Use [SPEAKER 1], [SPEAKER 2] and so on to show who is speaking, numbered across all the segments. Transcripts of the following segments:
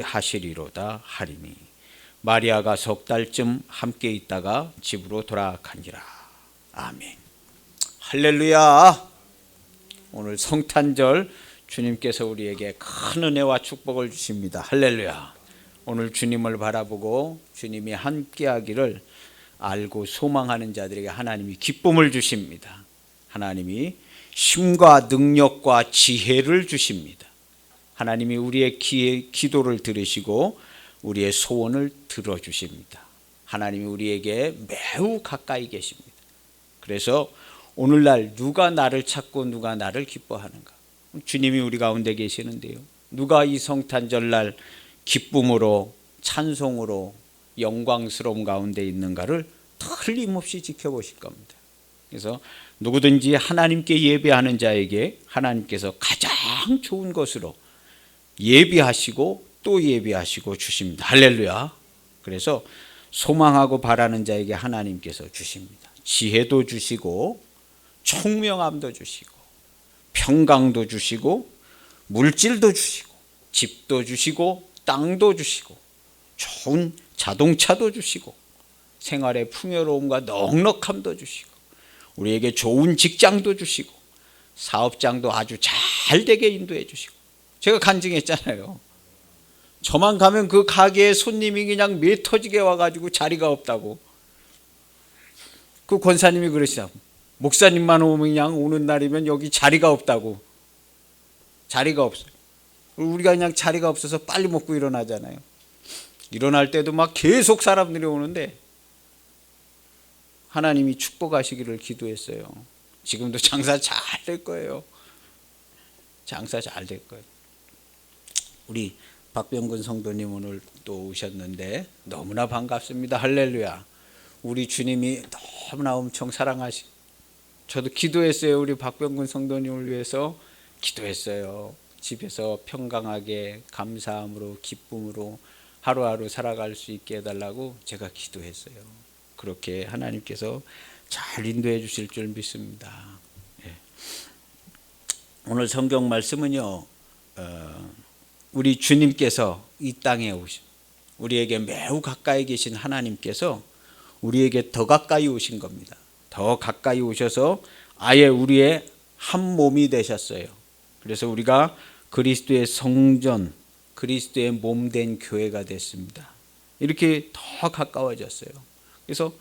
[SPEAKER 1] 하시리로다 하리니 마리아가 석 달쯤 함께 있다가 집으로 돌아가니라. 아멘. 할렐루야. 오늘 성탄절 주님께서 우리에게 큰 은혜와 축복을 주십니다. 할렐루야. 오늘 주님을 바라보고 주님이 함께하기를 알고 소망하는 자들에게 하나님이 기쁨을 주십니다. 하나님이 힘과 능력과 지혜를 주십니다. 하나님이 우리의 기도를 들으시고 우리의 소원을 들어주십니다. 하나님이 우리에게 매우 가까이 계십니다. 그래서 오늘날 누가 나를 찾고 누가 나를 기뻐하는가? 주님이 우리 가운데 계시는데요. 누가 이 성탄절날 기쁨으로 찬송으로 영광스러움 가운데 있는가를 틀림없이 지켜보실 겁니다. 그래서 누구든지 하나님께 예배하는 자에게 하나님께서 가장 좋은 것으로 예비하시고 또 예비하시고 주십니다. 할렐루야. 그래서 소망하고 바라는 자에게 하나님께서 주십니다. 지혜도 주시고 총명함도 주시고 평강도 주시고 물질도 주시고 집도 주시고 땅도 주시고 좋은 자동차도 주시고 생활의 풍요로움과 넉넉함도 주시고 우리에게 좋은 직장도 주시고 사업장도 아주 잘 되게 인도해 주시고 제가 간증했잖아요. 저만 가면 그 가게에 손님이 그냥 매 터지게 와가지고 자리가 없다고. 그 권사님이 그러시다고. 목사님만 오면 그냥 오는 날이면 여기 자리가 없다고. 자리가 없어요. 우리가 그냥 자리가 없어서 빨리 먹고 일어나잖아요. 일어날 때도 막 계속 사람들이 오는데 하나님이 축복하시기를 기도했어요. 지금도 장사 잘 될 거예요. 장사 잘 될 거예요. 우리 박병근 성도님 오늘 또 오셨는데 너무나 반갑습니다. 할렐루야. 우리 주님이 너무나 엄청 사랑하시. 저도 기도했어요. 우리 박병근 성도님을 위해서 기도했어요. 집에서 평강하게 감사함으로 기쁨으로 하루하루 살아갈 수 있게 해달라고 제가 기도했어요. 그렇게 하나님께서 잘 인도해 주실 줄 믿습니다. 예. 오늘 성경 말씀은요. 우리 주님께서 이 땅에 오신 우리에게 매우 가까이 계신 하나님께서 우리에게 더 가까이 오신 겁니다. 더 가까이 오셔서 아예 우리의 한 몸이 되셨어요. 그래서 우리가 그리스도의 성전, 그리스도의 몸된 교회가 됐습니다. 이렇게 더 가까워졌어요. 그래서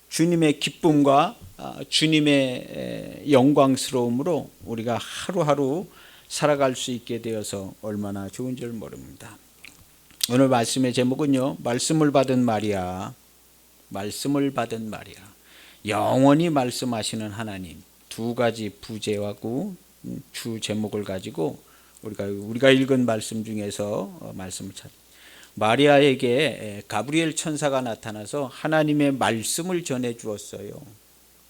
[SPEAKER 1] 주님의 기쁨과 주님의 영광스러움으로 우리가 하루하루 살아갈 수 있게 되어서 얼마나 좋은 줄 모릅니다. 오늘 말씀의 제목은요. 말씀을 받은 마리아. 말씀을 받은 마리아. 영원히 말씀하시는 하나님. 두 가지 부제하고 주 제목을 가지고 우리가 읽은 말씀 중에서 말씀을 찾. 마리아에게 가브리엘 천사가 나타나서 하나님의 말씀을 전해 주었어요.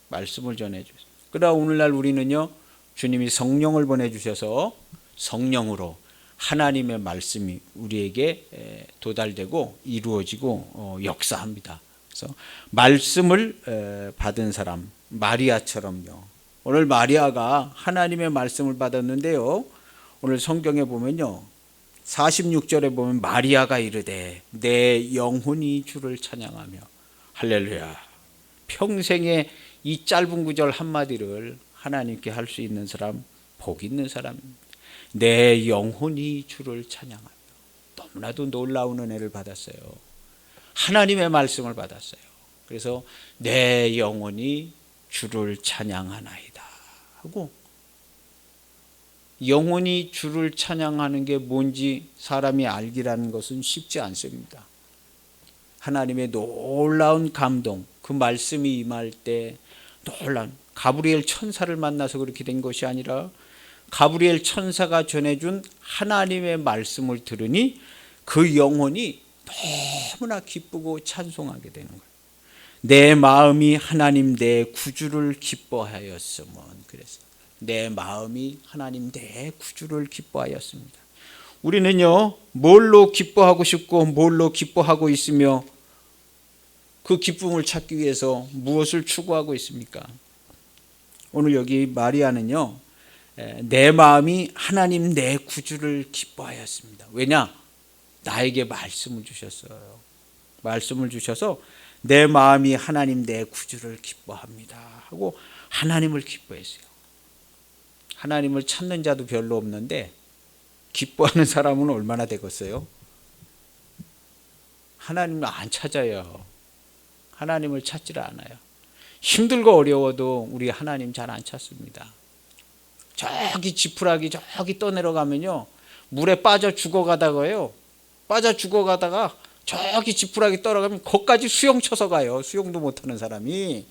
[SPEAKER 1] 말씀을 전해 주었어요. 그러나 오늘날 우리는요. 주님이 성령을 보내주셔서 성령으로 하나님의 말씀이 우리에게 도달되고 이루어지고 역사합니다. 그래서 말씀을 받은 사람 마리아처럼요. 오늘 마리아가 하나님의 말씀을 받았는데요. 오늘 성경에 보면요. 46절에 보면 마리아가 이르되 내 영혼이 주를 찬양하며 할렐루야. 평생에 이 짧은 구절 한마디를 하나님께 할 수 있는 사람 복 있는 사람입니다. 내 영혼이 주를 찬양하며. 너무나도 놀라운 은혜를 받았어요. 하나님의 말씀을 받았어요. 그래서 내 영혼이 주를 찬양하나이다 하고 영혼이 주를 찬양하는 게 뭔지 사람이 알기라는 것은 쉽지 않습니다. 하나님의 놀라운 감동, 그 말씀이 임할 때 놀라운 가브리엘 천사를 만나서 그렇게 된 것이 아니라 가브리엘 천사가 전해준 하나님의 말씀을 들으니 그 영혼이 너무나 기쁘고 찬송하게 되는 거예요. 내 마음이 하나님 내 구주를 기뻐하였으면 그랬어요. 내 마음이 하나님 내 구주를 기뻐하였습니다. 우리는요, 뭘로 기뻐하고 싶고 뭘로 기뻐하고 있으며 그 기쁨을 찾기 위해서 무엇을 추구하고 있습니까? 오늘 여기 마리아는요, 내 마음이 하나님 내 구주를 기뻐하였습니다. 왜냐? 나에게 말씀을 주셨어요. 말씀을 주셔서 내 마음이 하나님 내 구주를 기뻐합니다 하고 하나님을 기뻐했어요. 하나님을 찾는 자도 별로 없는데 기뻐하는 사람은 얼마나 되겠어요? 하나님을 안 찾아요. 하나님을 찾지를 않아요. 힘들고 어려워도 우리 하나님 잘 안 찾습니다. 저기 지푸라기 저기 떠내려가면요, 물에 빠져 죽어가다가요, 빠져 죽어가다가 저기 지푸라기 떨어가면 거기까지 수영 쳐서 가요. 수영도 못하는 사람이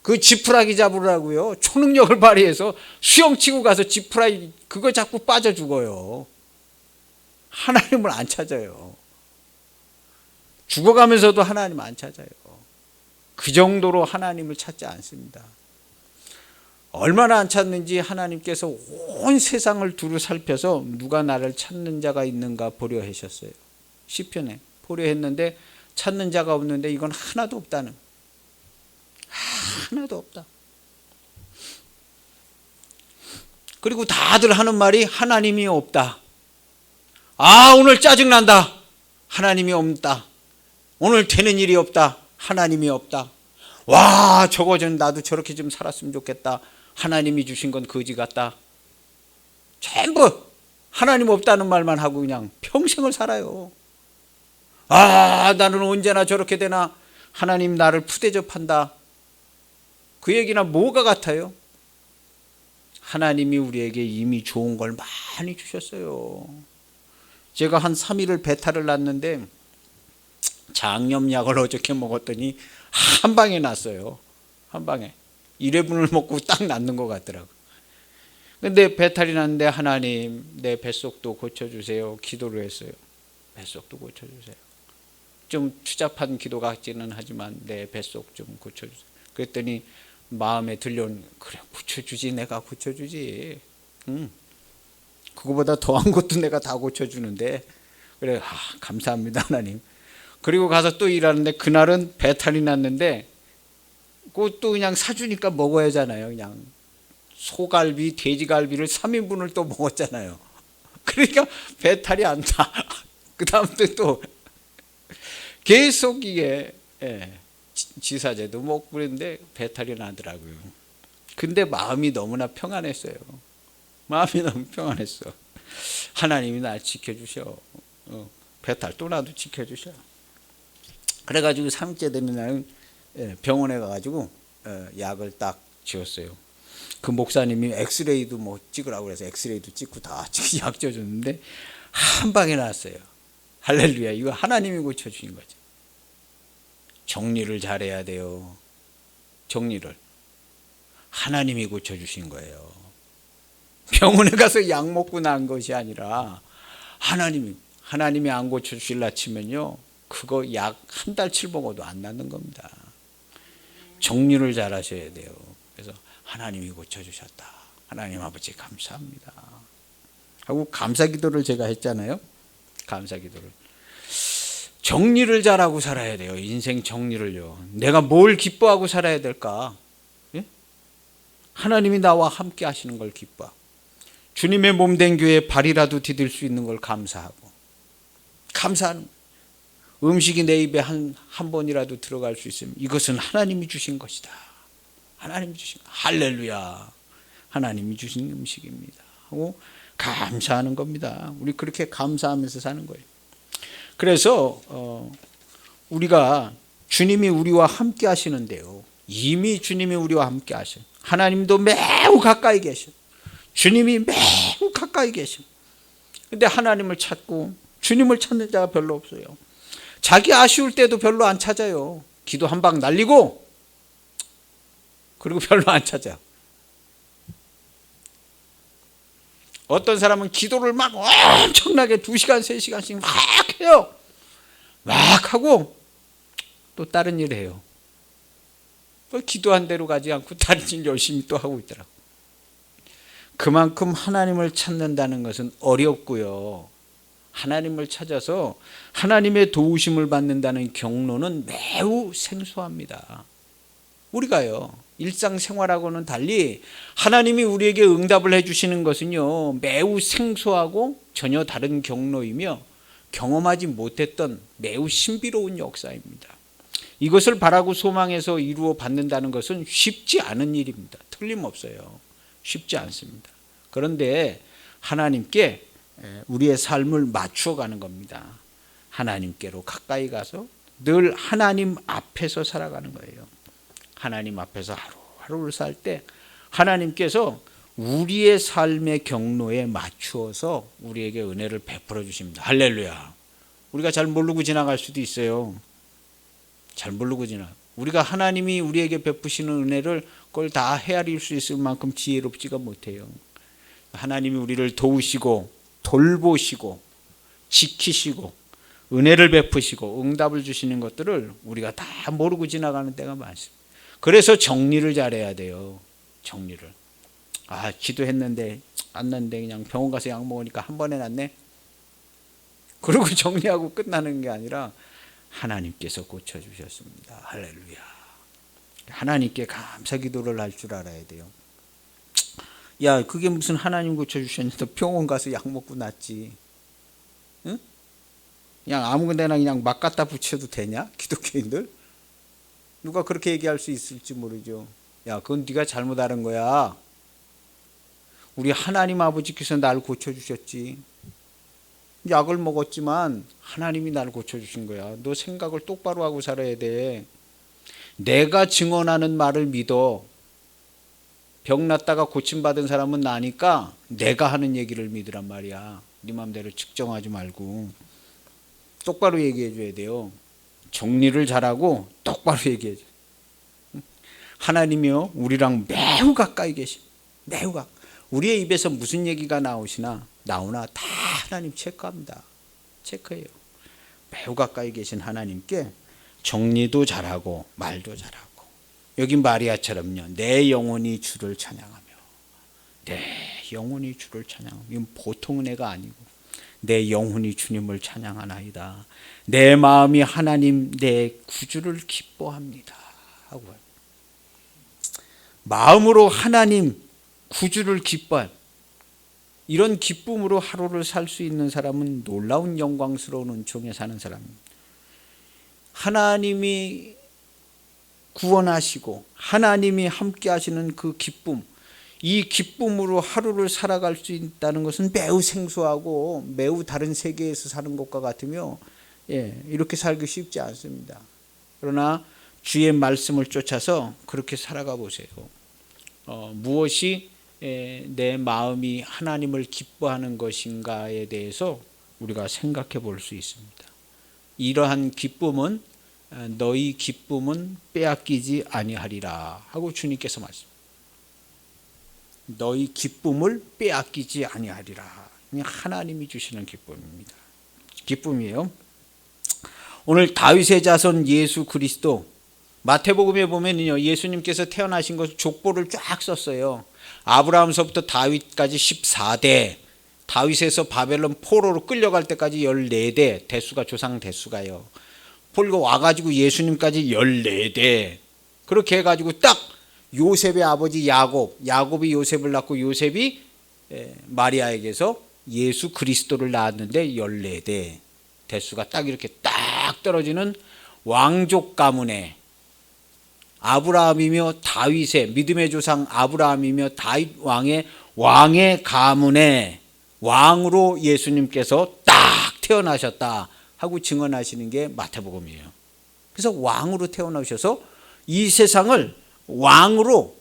[SPEAKER 1] 그 지푸라기 잡으라고요, 초능력을 발휘해서 수영 치고 가서 지푸라기 그거 자꾸 빠져 죽어요. 하나님을 안 찾아요. 죽어가면서도 하나님 안 찾아요. 그 정도로 하나님을 찾지 않습니다. 얼마나 안 찾는지 하나님께서 온 세상을 두루 살펴서 누가 나를 찾는 자가 있는가 보려 하셨어요. 시편에 보려 했는데 찾는 자가 없는데 이건 하나도 없다는, 하나도 없다. 그리고 다들 하는 말이 하나님이 없다. 아, 오늘 짜증난다. 하나님이 없다. 오늘 되는 일이 없다. 하나님이 없다. 와, 저거 좀 나도 저렇게 좀 살았으면 좋겠다. 하나님이 주신 건 거지 같다. 전부 하나님 없다는 말만 하고 그냥 평생을 살아요. 아, 나는 언제나 저렇게 되나. 하나님 나를 푸대접한다. 그 얘기나 뭐가 같아요? 하나님이 우리에게 이미 좋은 걸 많이 주셨어요. 제가 한 3일을 배탈을 났는데 장염약을 어저께 먹었더니 한 방에 났어요. 한 방에 1회분을 먹고 딱 낫는 것 같더라고요. 근데 배탈이 났는데 하나님 내 뱃속도 고쳐주세요 기도를 했어요. 뱃속도 고쳐주세요. 좀 추잡한 기도 같지는 하지만 내 뱃속 좀 고쳐주세요. 그랬더니 마음에 들려온, 그래 고쳐주지, 내가 고쳐주지. 그거보다 더한 것도 내가 다 고쳐주는데. 그래, 감사합니다 하나님. 그리고 가서 또 일하는데 그날은 배탈이 났는데 그것도 그냥 사주니까 먹어야 하잖아요. 그냥 소갈비, 돼지갈비를 3인분을 또 먹었잖아요. 그러니까 배탈이 안 나. 그 다음부터 또 계속 이게 지사제도 먹고 그랬는데 배탈이 나더라고요. 근데 마음이 너무나 평안했어요. 마음이 너무 평안했어. 하나님이 날 지켜주셔. 배탈 또 나도 지켜주셔. 그래가지고 3일째 되는 날은 병원에 가가지고 약을 딱 지었어요. 그 목사님이 엑스레이도 뭐 찍으라고 그래서 엑스레이도 찍고 다 약 지어줬는데 한 방에 나왔어요. 할렐루야. 이거 하나님이 고쳐주신 거죠. 정리를 잘해야 돼요. 정리를 하나님이 고쳐주신 거예요. 병원에 가서 약 먹고 난 것이 아니라 하나님이 안 고쳐주실라 치면요, 그거 약 한 달치 먹어도 안 낫는 겁니다. 정리를 잘 하셔야 돼요. 그래서 하나님이 고쳐주셨다. 하나님 아버지 감사합니다 하고 감사기도를 제가 했잖아요. 감사기도를. 정리를 잘하고 살아야 돼요. 인생 정리를요. 내가 뭘 기뻐하고 살아야 될까? 예? 하나님이 나와 함께 하시는 걸 기뻐하고, 주님의 몸된 교회에 발이라도 디딜 수 있는 걸 감사하고, 감사하는, 음식이 내 입에 한 번이라도 들어갈 수 있으면 이것은 하나님이 주신 것이다. 하나님이 주신, 할렐루야, 하나님이 주신 음식입니다 하고 감사하는 겁니다. 우리 그렇게 감사하면서 사는 거예요. 그래서 우리가 주님이 우리와 함께 하시는데요, 이미 주님이 우리와 함께 하셔. 하나님도 매우 가까이 계셔. 주님이 매우 가까이 계셔. 근데 하나님을 찾고 주님을 찾는 자가 별로 없어요. 자기 아쉬울 때도 별로 안 찾아요. 기도 한 방 날리고 그리고 별로 안 찾아. 어떤 사람은 기도를 막 엄청나게 2시간 3시간씩 막 해요. 막 하고 또 다른 일 해요. 또 기도한 대로 가지 않고 다른 일 열심히 또 하고 있더라고. 그만큼 하나님을 찾는다는 것은 어렵고요. 하나님을 찾아서 하나님의 도우심을 받는다는 경로는 매우 생소합니다. 우리가요, 일상생활하고는 달리 하나님이 우리에게 응답을 해주시는 것은요, 매우 생소하고 전혀 다른 경로이며 경험하지 못했던 매우 신비로운 역사입니다. 이것을 바라고 소망해서 이루어 받는다는 것은 쉽지 않은 일입니다. 틀림없어요. 쉽지 않습니다. 그런데 하나님께 우리의 삶을 맞추어 가는 겁니다. 하나님께로 가까이 가서 늘 하나님 앞에서 살아가는 거예요. 하나님 앞에서 하루하루를 살 때 하나님께서 우리의 삶의 경로에 맞추어서 우리에게 은혜를 베풀어 주십니다. 할렐루야. 우리가 잘 모르고 지나갈 수도 있어요. 잘 모르고 우리가 하나님이 우리에게 베푸시는 은혜를 그걸 다 헤아릴 수 있을 만큼 지혜롭지가 못해요. 하나님이 우리를 도우시고 돌보시고 지키시고 은혜를 베푸시고 응답을 주시는 것들을 우리가 다 모르고 지나가는 때가 많습니다. 그래서 정리를 잘해야 돼요. 정리를. 기도했는데 안 났는데 그냥 병원 가서 약 먹으니까 한 번에 낫네. 그러고 정리하고 끝나는 게 아니라 하나님께서 고쳐주셨습니다. 할렐루야. 하나님께 감사 기도를 할 줄 알아야 돼요. 야, 그게 무슨 하나님 고쳐주셨는데 병원 가서 약 먹고 낫지. 응? 그냥 아무 데나 그냥 막 갖다 붙여도 되냐? 기독교인들? 누가 그렇게 얘기할 수 있을지 모르죠. 야, 그건 네가 잘못 알은 거야. 우리 하나님 아버지께서 나를 고쳐주셨지. 약을 먹었지만 하나님이 나를 고쳐주신 거야. 너 생각을 똑바로 하고 살아야 돼. 내가 증언하는 말을 믿어. 병 났다가 고침받은 사람은 나니까 내가 하는 얘기를 믿으란 말이야. 네 맘대로 측정하지 말고 똑바로 얘기해 줘야 돼요. 정리를 잘하고 똑바로 얘기해 줘. 하나님이요, 우리랑 매우 가까이 계시. 매우 가까이. 우리의 입에서 무슨 얘기가 나오나 다 하나님 체크합니다. 체크해요. 매우 가까이 계신 하나님께 정리도 잘하고 말도 잘하고, 여기 마리아처럼요, 내 영혼이 주를 찬양하며, 내 영혼이 주를 찬양하며, 이건 보통 은혜가 아니고 내 영혼이 주님을 찬양하나이다. 내 마음이 하나님 내 구주를 기뻐합니다 하고요. 마음으로 하나님 구주를 기뻐해. 이런 기쁨으로 하루를 살 수 있는 사람은 놀라운 영광스러운 은총에 사는 사람입니다. 하나님이 구원하시고 하나님이 함께 하시는 그 기쁨, 이 기쁨으로 하루를 살아갈 수 있다는 것은 매우 생소하고 매우 다른 세계에서 사는 것과 같으며, 이렇게 살기 쉽지 않습니다. 그러나 주의 말씀을 쫓아서 그렇게 살아가 보세요. 무엇이 내 마음이 하나님을 기뻐하는 것인가에 대해서 우리가 생각해 볼 수 있습니다. 이러한 기쁨은 너희 기쁨은 빼앗기지 아니하리라 하고 주님께서 말씀. 너희 기쁨을 빼앗기지 아니하리라. 하나님이 주시는 기쁨입니다. 기쁨이에요. 오늘 다윗의 자손 예수 그리스도, 마태복음에 보면요, 예수님께서 태어나신 것을 족보를 쫙 썼어요. 아브라함서부터 다윗까지 14대, 다윗에서 바벨론 포로로 끌려갈 때까지 14대, 대수가 조상 대수가요. 그리고 와가지고 예수님까지 14대. 그렇게 해가지고 딱 요셉의 아버지 야곱이 요셉을 낳고 요셉이 마리아에게서 예수 그리스도를 낳았는데 14대. 대수가 딱 이렇게 딱 떨어지는 왕족 가문에, 아브라함이며 다윗의 믿음의 조상 아브라함이며 다윗 왕의 가문에 왕으로 예수님께서 딱 태어나셨다 하고 증언하시는 게 마태복음이에요. 그래서 왕으로 태어나셔서 이 세상을 왕으로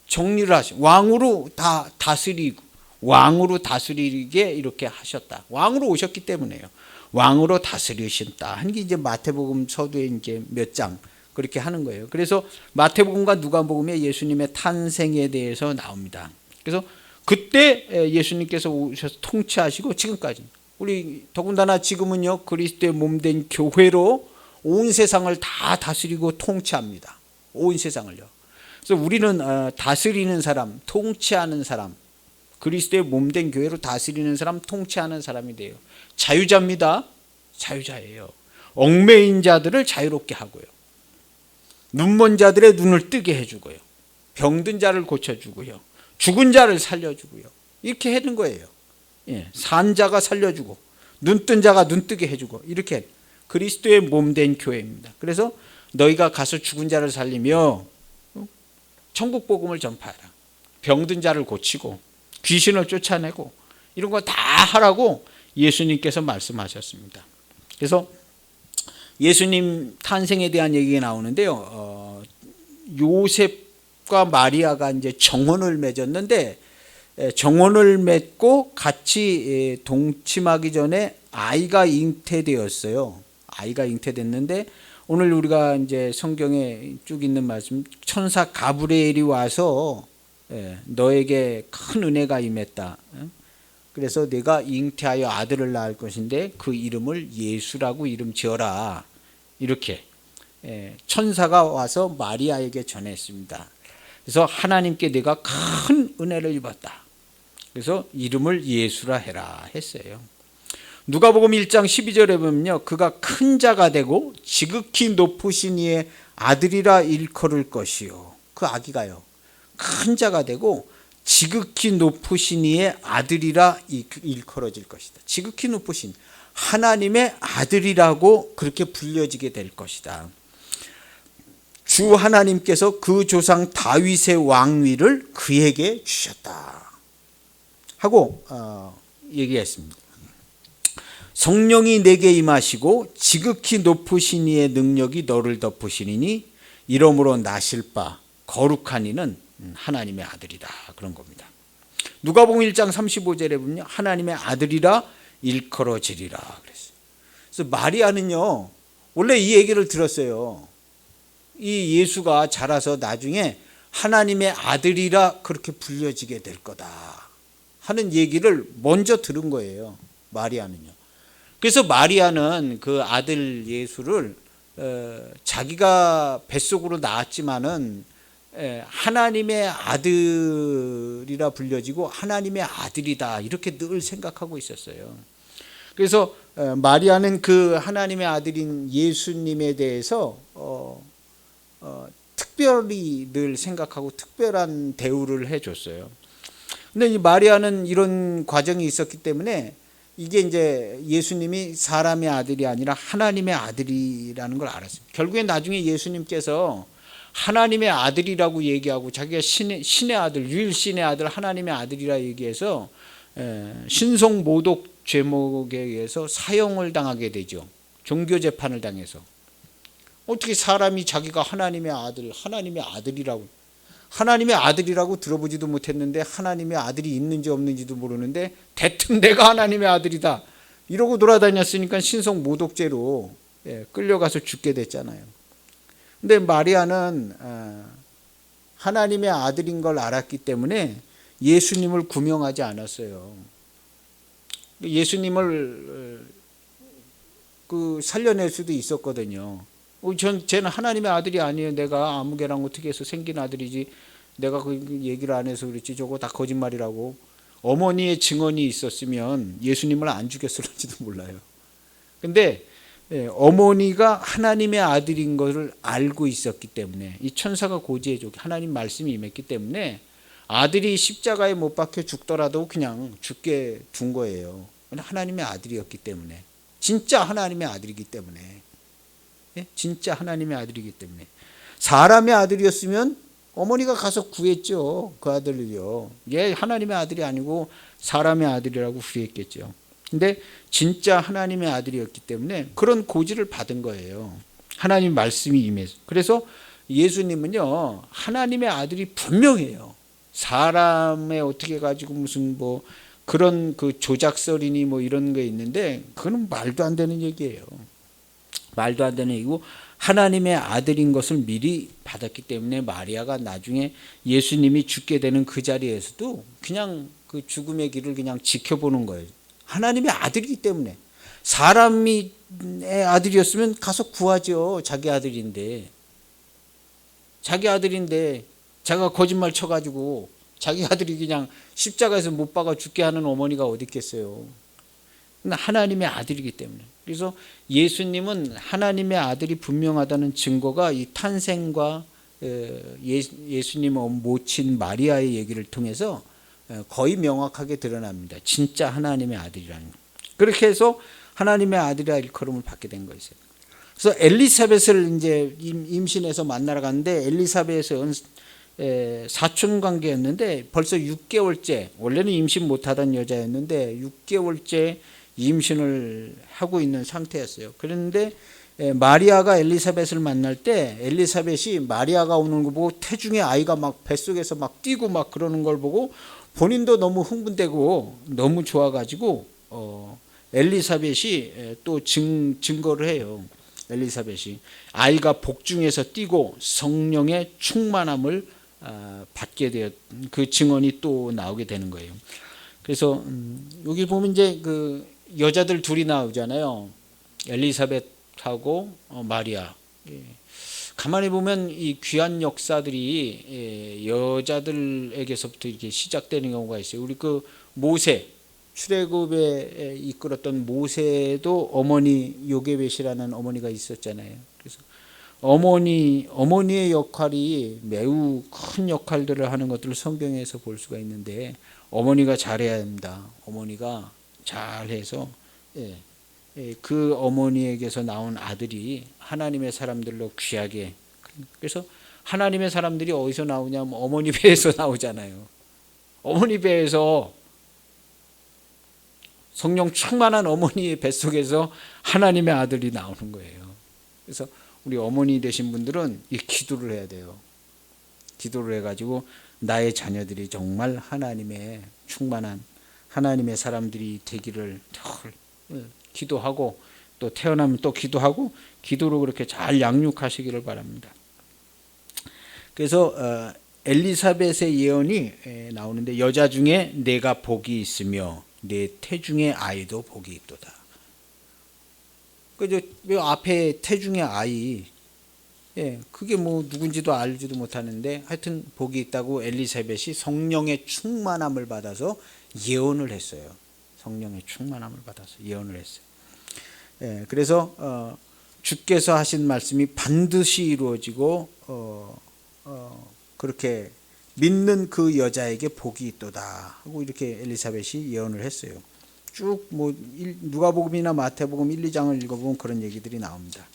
[SPEAKER 1] 정리를 하시고 왕으로 다 다스리고 왕으로 다스리게 이렇게 하셨다. 왕으로 오셨기 때문에요. 왕으로 다스리신다 하는 게 이제 마태복음 서두에 이제 몇 장 그렇게 하는 거예요. 그래서 마태복음과 누가복음에 예수님의 탄생에 대해서 나옵니다. 그래서 그때 예수님께서 오셔서 통치하시고 지금까지, 우리 더군다나 지금은요, 그리스도의 몸된 교회로 온 세상을 다 다스리고 통치합니다. 온 세상을요. 그래서 우리는 다스리는 사람, 통치하는 사람, 그리스도의 몸된 교회로 다스리는 사람, 통치하는 사람이 돼요. 자유자입니다. 자유자예요. 얽매인 자들을 자유롭게 하고요, 눈먼 자들의 눈을 뜨게 해주고요, 병든 자를 고쳐주고요, 죽은 자를 살려주고요, 이렇게 하는 거예요. 산 자가 살려주고 눈뜬 자가 눈뜨게 해주고, 이렇게 그리스도의 몸된 교회입니다. 그래서 너희가 가서 죽은 자를 살리며 천국 복음을 전파하라. 병든 자를 고치고 귀신을 쫓아내고 이런 거 다 하라고 예수님께서 말씀하셨습니다. 그래서 예수님 탄생에 대한 얘기가 나오는데요. 요셉과 마리아가 이제 정혼을 맺었는데, 정혼을 맺고 같이 동침하기 전에 아이가 잉태되었어요. 아이가 잉태됐는데, 오늘 우리가 이제 성경에 쭉 있는 말씀, 천사 가브리엘이 와서 너에게 큰 은혜가 임했다. 그래서 네가 잉태하여 아들을 낳을 것인데 그 이름을 예수라고 이름 지어라. 이렇게 천사가 와서 마리아에게 전했습니다. 그래서 하나님께 네가 큰 은혜를 입었다. 그래서 이름을 예수라 해라 했어요. 누가복음 1장 12절에 보면요, 그가 큰 자가 되고 지극히 높으신 이의 아들이라 일컬을 것이요. 그 아기가요, 큰 자가 되고 지극히 높으신 이의 아들이라 일컬어질 것이다. 지극히 높으신 하나님의 아들이라고 그렇게 불려지게 될 것이다. 주 하나님께서 그 조상 다윗의 왕위를 그에게 주셨다 하고 얘기했습니다. 성령이 내게 임하시고 지극히 높으신 이의 능력이 너를 덮으시니 이러므로 나실 바 거룩한 이는 하나님의 아들이다, 그런 겁니다. 누가복음 1장 35절에 보면 하나님의 아들이라 일컬어지리라 그랬어요. 그래서 마리아는요, 원래 이 얘기를 들었어요. 이 예수가 자라서 나중에 하나님의 아들이라 그렇게 불려지게 될 거다 하는 얘기를 먼저 들은 거예요, 마리아는요. 그래서 마리아는 그 아들 예수를 자기가 뱃속으로 낳았지만은 하나님의 아들이라 불려지고 하나님의 아들이다 이렇게 늘 생각하고 있었어요. 그래서 마리아는 그 하나님의 아들인 예수님에 대해서 특별히 늘 생각하고 특별한 대우를 해줬어요. 근데 이 마리아는 이런 과정이 있었기 때문에 이게 이제 예수님이 사람의 아들이 아니라 하나님의 아들이라는 걸 알았어요. 결국엔 나중에 예수님께서 하나님의 아들이라고 얘기하고 자기가 신의 아들, 유일신의 아들, 하나님의 아들이라 얘기해서 신성 모독 죄목에 의해서 사형을 당하게 되죠. 종교 재판을 당해서. 어떻게 사람이 자기가 하나님의 아들, 하나님의 아들이라고, 하나님의 아들이라고 들어보지도 못했는데 하나님의 아들이 있는지 없는지도 모르는데 대뜸 내가 하나님의 아들이다 이러고 돌아다녔으니까 신성 모독죄로 끌려가서 죽게 됐잖아요. 근데 마리아는 하나님의 아들인 걸 알았기 때문에 예수님을 구명하지 않았어요. 예수님을 살려낼 수도 있었거든요. 쟤는 하나님의 아들이 아니에요. 내가 아무개랑 어떻게 해서 생긴 아들이지. 내가 그 얘기를 안 해서 그렇지. 저거 다 거짓말이라고. 어머니의 증언이 있었으면 예수님을 안 죽였을지도 몰라요. 근데 어머니가 하나님의 아들인 것을 알고 있었기 때문에 이 천사가 고지해줘. 하나님 말씀이 임했기 때문에 아들이 십자가에 못 박혀 죽더라도 그냥 죽게 둔 거예요. 하나님의 아들이었기 때문에. 진짜 하나님의 아들이기 때문에. 진짜 하나님의 아들이기 때문에. 사람의 아들이었으면 어머니가 가서 구했죠. 그 아들을요. 얘 하나님의 아들이 아니고 사람의 아들이라고 구했겠죠. 근데 진짜 하나님의 아들이었기 때문에 그런 고지를 받은 거예요. 하나님 말씀이 임해서. 그래서 예수님은요, 하나님의 아들이 분명해요. 사람의 어떻게 가지고 무슨 뭐 그런 그 조작설이니 뭐 이런 게 있는데 그건 말도 안 되는 얘기예요. 말도 안 되는 얘기고 하나님의 아들인 것을 미리 받았기 때문에 마리아가 나중에 예수님이 죽게 되는 그 자리에서도 그냥 그 죽음의 길을 그냥 지켜보는 거예요. 하나님의 아들이기 때문에. 사람의 아들이었으면 가서 구하죠. 자기 아들인데. 자기 아들인데 자기가 거짓말 쳐가지고 자기 아들이 그냥 십자가에서 못 박아 죽게 하는 어머니가 어디 있겠어요. 하나님의 아들이기 때문에. 그래서 예수님은 하나님의 아들이 분명하다는 증거가 이 탄생과 예수님의 모친 마리아의 얘기를 통해서 거의 명확하게 드러납니다. 진짜 하나님의 아들이라는 것. 그렇게 해서 하나님의 아들이라 일컬음을 받게 된 것이에요. 그래서 엘리사벳을 이제 임신해서 만나러 갔는데 엘리사벳은 사촌 관계였는데 벌써 6개월째, 원래는 임신 못하던 여자였는데 6개월째 임신을 하고 있는 상태였어요. 그런데 마리아가 엘리사벳을 만날 때 엘리사벳이 마리아가 오는 거 보고 태중에 아이가 막 뱃속에서 막 뛰고 막 그러는 걸 보고 본인도 너무 흥분되고 너무 좋아가지고 엘리사벳이 또 증거를 해요. 엘리사벳이 아이가 복중에서 뛰고 성령의 충만함을 받게 되었, 그 증언이 또 나오게 되는 거예요. 그래서 여기 보면 이제 그 여자들 둘이 나오잖아요. 엘리사벳하고 마리아. 가만히 보면 이 귀한 역사들이 여자들에게서부터 이렇게 시작되는 경우가 있어요. 우리 그 모세, 출애굽에 이끌었던 모세도 어머니 요게벳이라는 어머니가 있었잖아요. 그래서 어머니의 역할이 매우 큰 역할들을 하는 것들을 성경에서 볼 수가 있는데 어머니가 잘해야 합니다. 어머니가 잘해서 그 어머니에게서 나온 아들이 하나님의 사람들로 귀하게, 그래서 하나님의 사람들이 어디서 나오냐면 어머니 배에서 나오잖아요. 어머니 배에서 성령 충만한 어머니의 뱃속에서 하나님의 아들이 나오는 거예요. 그래서 우리 어머니 되신 분들은 이 기도를 해야 돼요. 기도를 해가지고 나의 자녀들이 정말 하나님의 충만한 하나님의 사람들이 되기를 기도하고 또 태어나면 또 기도하고 기도로 그렇게 잘 양육하시기를 바랍니다. 그래서 엘리사벳의 예언이 나오는데 여자 중에 내가 복이 있으며 내 태중의 아이도 복이 있도다. 그 앞에 태중의 아이, 그게 뭐 누군지도 알지도 못하는데 하여튼 복이 있다고 엘리사벳이 성령의 충만함을 받아서 예언을 했어요. 성령의 충만함을 받아서 예언을 했어요. 그래서 주께서 하신 말씀이 반드시 이루어지고 그렇게 믿는 그 여자에게 복이 있도다 하고 이렇게 엘리사벳이 예언을 했어요. 쭉 뭐 누가복음이나 마태복음 1, 2장을 읽어보면 그런 얘기들이 나옵니다.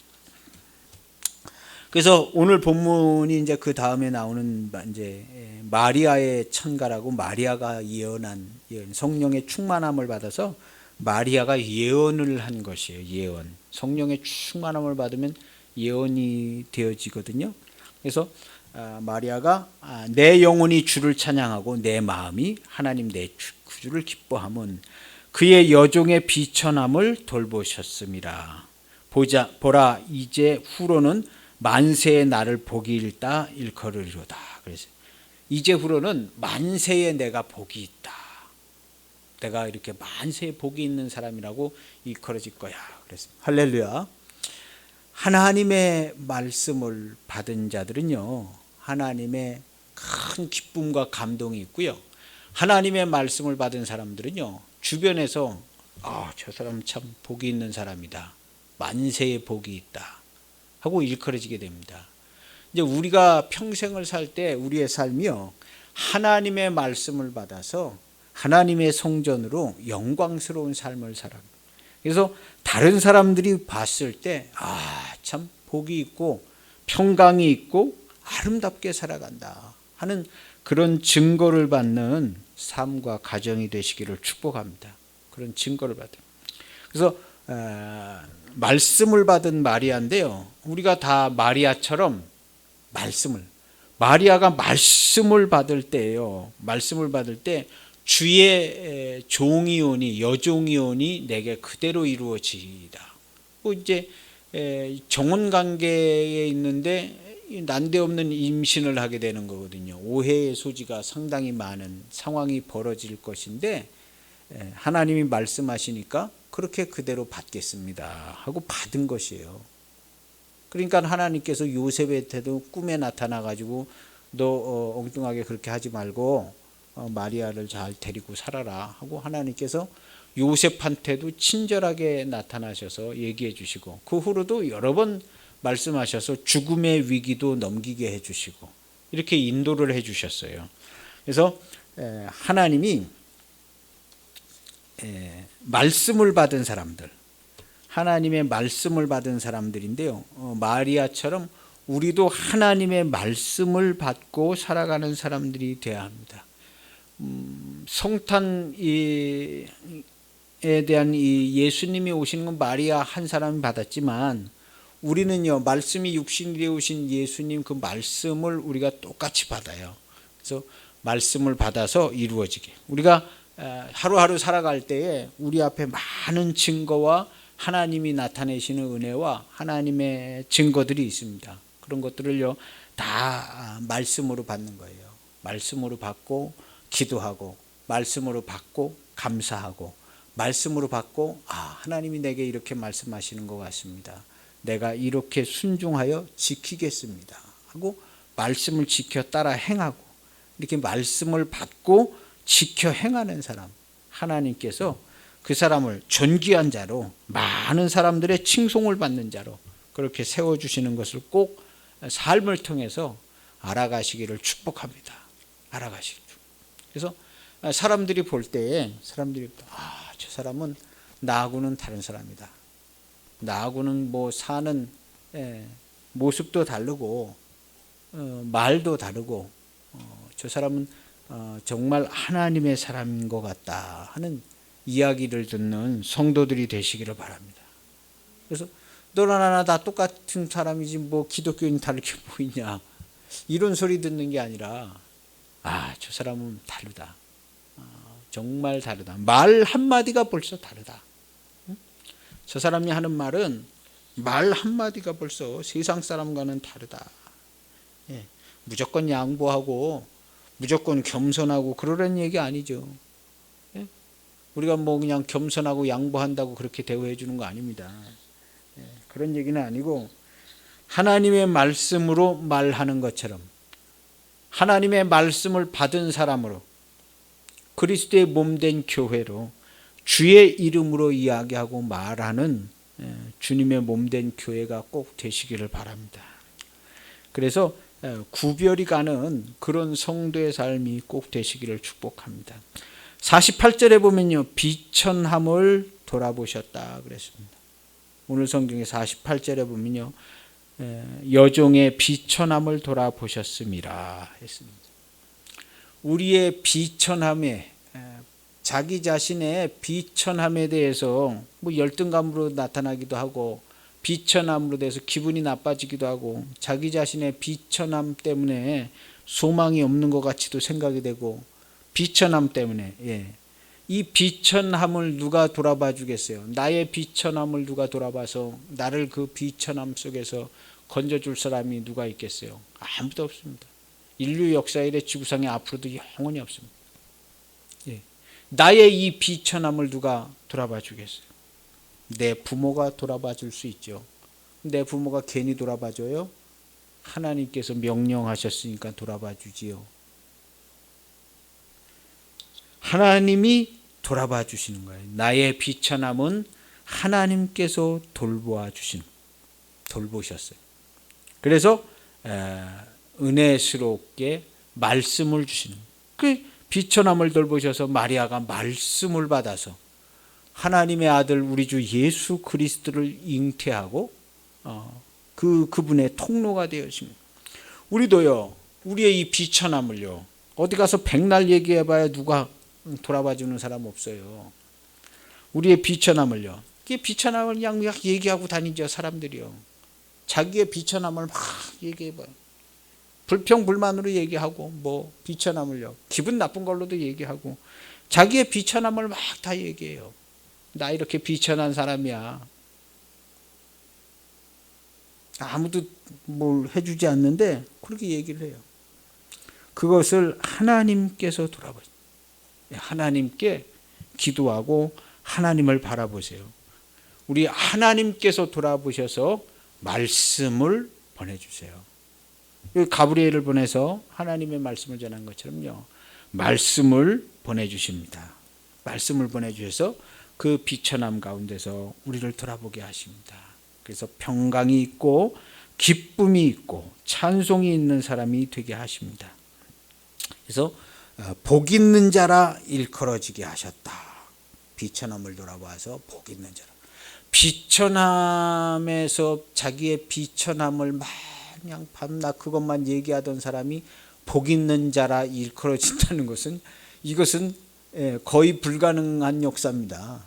[SPEAKER 1] 그래서 오늘 본문이 이제 그 다음에 나오는 이제 마리아의 천가라고 마리아가 예언한 성령의 충만함을 받아서 마리아가 예언을 한 것이에요. 예언. 성령의 충만함을 받으면 예언이 되어지거든요. 그래서 마리아가 내 영혼이 주를 찬양하고 내 마음이 하나님 내 구주를 기뻐함은 그의 여종의 비천함을 돌보셨음이라. 보라 이제 후로는 만세의 나를 복이 있다 일컬으리로다. 그래서 이제 후로는 만세에 내가 복이 있다. 내가 이렇게 만세에 복이 있는 사람이라고 일컬어질 거야. 그래서 할렐루야. 하나님의 말씀을 받은 자들은요, 하나님의 큰 기쁨과 감동이 있고요. 하나님의 말씀을 받은 사람들은요, 주변에서 저 사람 참 복이 있는 사람이다. 만세의 복이 있다. 하고 일컬어지게 됩니다. 이제 우리가 평생을 살 때 우리의 삶이요, 하나님의 말씀을 받아서 하나님의 성전으로 영광스러운 삶을 살아요. 그래서 다른 사람들이 봤을 때 참 복이 있고 평강이 있고 아름답게 살아간다 하는 그런 증거를 받는 삶과 가정이 되시기를 축복합니다. 그런 증거를 받아요. 그래서 말씀을 받은 마리아인데요, 우리가 다 마리아처럼 마리아가 말씀을 받을 때예요. 말씀을 받을 때 주의 종이오니 여종이오니 내게 그대로 이루어지이다. 이제 정혼 관계에 있는데 난데없는 임신을 하게 되는 거거든요. 오해의 소지가 상당히 많은 상황이 벌어질 것인데 하나님이 말씀하시니까 그렇게 그대로 받겠습니다 하고 받은 것이에요. 그러니까 하나님께서 요셉한테도 꿈에 나타나 가지고 너 엉뚱하게 그렇게 하지 말고 마리아를 잘 데리고 살아라 하고 하나님께서 요셉한테도 친절하게 나타나셔서 얘기해 주시고 그 후로도 여러 번 말씀하셔서 죽음의 위기도 넘기게 해 주시고 이렇게 인도를 해 주셨어요. 그래서 하나님이 말씀을 받은 사람들, 하나님의 말씀을 받은 사람들인데요. 마리아처럼 우리도 하나님의 말씀을 받고 살아가는 사람들이 되어야 합니다. 성탄에 대한 이 예수님이 오시는 건 마리아 한 사람이 받았지만 우리는요, 말씀이 육신이 되오신 예수님 그 말씀을 우리가 똑같이 받아요. 그래서 말씀을 받아서 이루어지게. 우리가 하루하루 살아갈 때에 우리 앞에 많은 증거와 하나님이 나타내시는 은혜와 하나님의 증거들이 있습니다. 그런 것들을요, 다 말씀으로 받는 거예요. 말씀으로 받고 기도하고, 말씀으로 받고 감사하고, 말씀으로 받고 하나님이 내게 이렇게 말씀하시는 것 같습니다. 내가 이렇게 순종하여 지키겠습니다 하고 말씀을 지켜 따라 행하고, 이렇게 말씀을 받고 지켜 행하는 사람, 하나님께서 그 사람을 존귀한 자로, 많은 사람들의 칭송을 받는 자로 그렇게 세워주시는 것을 꼭 삶을 통해서 알아가시기를 축복합니다. 알아가시기를. 그래서 사람들이 볼 때에 저 사람은 나하고는 다른 사람이다. 나하고는 뭐 사는 모습도 다르고 말도 다르고 저 사람은 정말 하나님의 사람인 것 같다 하는 이야기를 듣는 성도들이 되시기를 바랍니다. 그래서 너나 나나 다 똑같은 사람이지 뭐 기독교인 다르게 보이냐, 이런 소리 듣는 게 아니라 저 사람은 다르다. 정말 다르다. 말 한마디가 벌써 다르다. 저 사람이 하는 말은 말 한마디가 벌써 세상 사람과는 다르다. 무조건 양보하고 무조건 겸손하고 그러라는 얘기 아니죠. 우리가 뭐 그냥 겸손하고 양보한다고 그렇게 대우해 주는 거 아닙니다. 그런 얘기는 아니고 하나님의 말씀으로 말하는 것처럼 하나님의 말씀을 받은 사람으로 그리스도의 몸된 교회로 주의 이름으로 이야기하고 말하는 주님의 몸된 교회가 꼭 되시기를 바랍니다. 그래서 구별이 가는 그런 성도의 삶이 꼭 되시기를 축복합니다. 48절에 보면요, 비천함을 돌아보셨다 그랬습니다. 오늘 성경의 48절에 보면요, 여종의 비천함을 돌아보셨음이라 했습니다. 우리의 비천함에, 자기 자신의 비천함에 대해서 뭐 열등감으로 나타나기도 하고 비천함으로 돼서 기분이 나빠지기도 하고 자기 자신의 비천함 때문에 소망이 없는 것 같이도 생각이 되고, 비천함 때문에 이 비천함을 누가 돌아봐 주겠어요? 나의 비천함을 누가 돌아봐서 나를 그 비천함 속에서 건져줄 사람이 누가 있겠어요? 아무도 없습니다. 인류 역사 이래 지구상에 앞으로도 영원히 없습니다. 나의 이 비천함을 누가 돌아봐 주겠어요? 내 부모가 돌아봐 줄 수 있죠. 내 부모가 괜히 돌아봐 줘요? 하나님께서 명령하셨으니까 돌아봐 주지요. 하나님이 돌아봐 주시는 거예요. 나의 비천함은 하나님께서 돌보셨어요. 그래서 은혜스럽게 말씀을 주시는, 그 비천함을 돌보셔서 마리아가 말씀을 받아서 하나님의 아들 우리 주 예수 그리스도를 잉태하고 그분의 통로가 되었습니다. 우리도요, 우리의 이 비천함을요, 어디 가서 백날 얘기해봐야 누가 돌아봐 주는 사람 없어요. 우리의 비천함을요, 비천함을 그냥 얘기하고 다니죠. 사람들이요, 자기의 비천함을 막 얘기해봐요. 불평불만으로 얘기하고, 뭐 비천함을요, 기분 나쁜 걸로도 얘기하고, 자기의 비천함을 막 다 얘기해요. 나 이렇게 비천한 사람이야. 아무도 뭘 해주지 않는데 그렇게 얘기를 해요. 그것을 하나님께서 돌아보세요. 하나님께 기도하고 하나님을 바라보세요. 우리 하나님께서 돌아보셔서 말씀을 보내주세요. 가브리엘을 보내서 하나님의 말씀을 전한 것처럼요, 말씀을 보내주십니다. 말씀을 보내주셔서 그 비천함 가운데서 우리를 돌아보게 하십니다. 그래서 평강이 있고 기쁨이 있고 찬송이 있는 사람이 되게 하십니다. 그래서 복 있는 자라 일컬어지게 하셨다. 비천함을 돌아봐서 복 있는 자라. 비천함에서 자기의 비천함을 마냥 밤낮 그것만 얘기하던 사람이 복 있는 자라 일컬어진다는 것은, 이것은 거의 불가능한 역사입니다.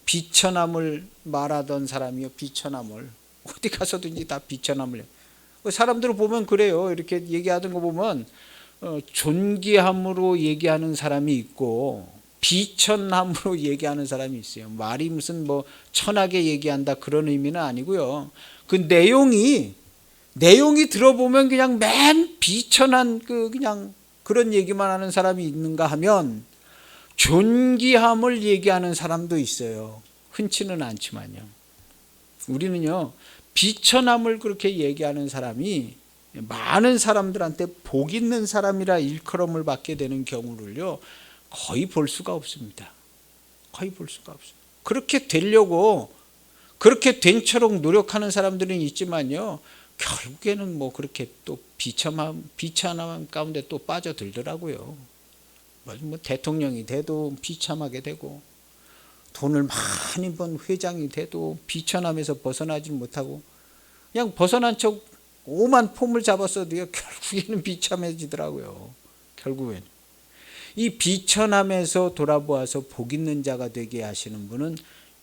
[SPEAKER 1] 비천함을 말하던 사람이요, 비천함을 어디 가서든지 다 비천함을. 사람들을 보면 그래요. 이렇게 얘기하던 거 보면 존귀함으로 얘기하는 사람이 있고 비천함으로 얘기하는 사람이 있어요. 말이 무슨 뭐 천하게 얘기한다 그런 의미는 아니고요. 그 내용이 들어보면 그냥 맨 비천한 그냥 그런 얘기만 하는 사람이 있는가 하면 존귀함을 얘기하는 사람도 있어요. 흔치는 않지만요. 우리는요, 비천함을 그렇게 얘기하는 사람이 많은 사람들한테 복 있는 사람이라 일컬음을 받게 되는 경우를요, 거의 볼 수가 없습니다. 거의 볼 수가 없어요. 그렇게 되려고 그렇게 된처럼 노력하는 사람들은 있지만요, 결국에는 뭐 그렇게 또 비참함 가운데 또 빠져들더라고요. 뭐 대통령이 돼도 비참하게 되고, 돈을 많이 번 회장이 돼도 비천함에서 벗어나지 못하고, 그냥 벗어난 척 오만 폼을 잡았어도요, 결국에는 비참해지더라고요. 결국에는. 이 비천함에서 돌아보아서 복 있는 자가 되게 하시는 분은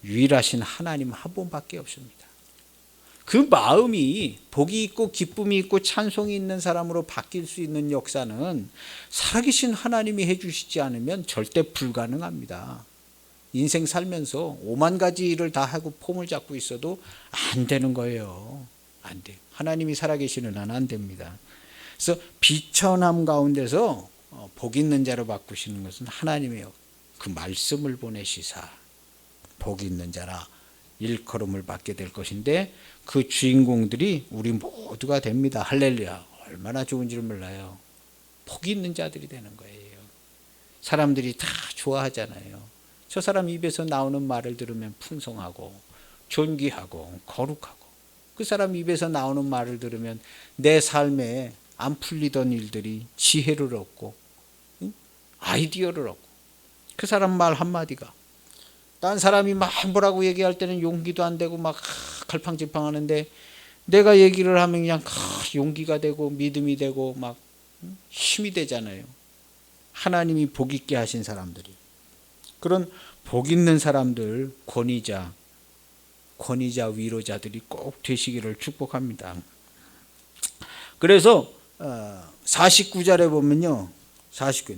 [SPEAKER 1] 유일하신 하나님 한 분밖에 없습니다. 그 마음이 복이 있고 기쁨이 있고 찬송이 있는 사람으로 바뀔 수 있는 역사는 살아계신 하나님이 해주시지 않으면 절대 불가능합니다. 인생 살면서 5만 가지 일을 다 하고 폼을 잡고 있어도 안 되는 거예요. 안 돼요. 하나님이 살아계시는 한 안 됩니다. 그래서 비천함 가운데서 복 있는 자로 바꾸시는 것은 하나님이요, 그 말씀을 보내시사 복 있는 자라 일컬음을 받게 될 것인데, 그 주인공들이 우리 모두가 됩니다. 할렐루야. 얼마나 좋은지를 몰라요. 복 있는 자들이 되는 거예요. 사람들이 다 좋아하잖아요. 저 사람 입에서 나오는 말을 들으면 풍성하고 존귀하고 거룩하고, 그 사람 입에서 나오는 말을 들으면 내 삶에 안 풀리던 일들이 지혜를 얻고 아이디어를 얻고, 그 사람 말 한마디가 딴 사람이 막 뭐라고 얘기할 때는 용기도 안 되고 막 갈팡질팡하는데, 내가 얘기를 하면 그냥 용기가 되고 믿음이 되고 막 힘이 되잖아요. 하나님이 복 있게 하신 사람들이, 그런 복 있는 사람들, 권위자 위로자들이 꼭 되시기를 축복합니다. 그래서 49절에 보면요, 49,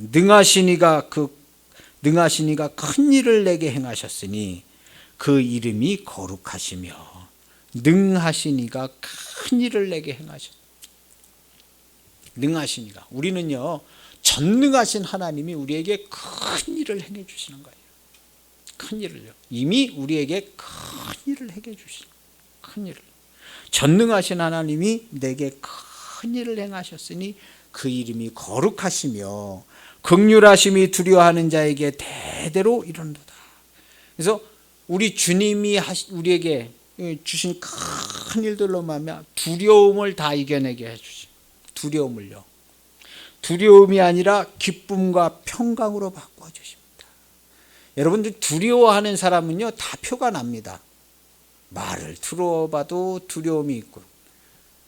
[SPEAKER 1] 능하시니가 큰 일을 내게 행하셨으니 그 이름이 거룩하시며, 능하시니가 큰 일을 내게 행하셨. 능하시니가, 우리는요, 전능하신 하나님이 우리에게 큰 일을 행해 주시는 거예요. 큰 일을요. 이미 우리에게 큰 일을 행해 주시는, 큰 일을. 전능하신 하나님이 내게 큰 일을 행하셨으니 그 이름이 거룩하시며 긍휼하심이 두려워하는 자에게 대대로 이른도다. 그래서 우리 주님이 우리에게 주신 큰 일들로 말미암아 두려움을 다 이겨내게 해주시. 두려움을요, 두려움이 아니라 기쁨과 평강으로 바꿔 주십니다. 여러분들 두려워하는 사람은요, 다 표가 납니다. 말을 들어봐도 두려움이 있고,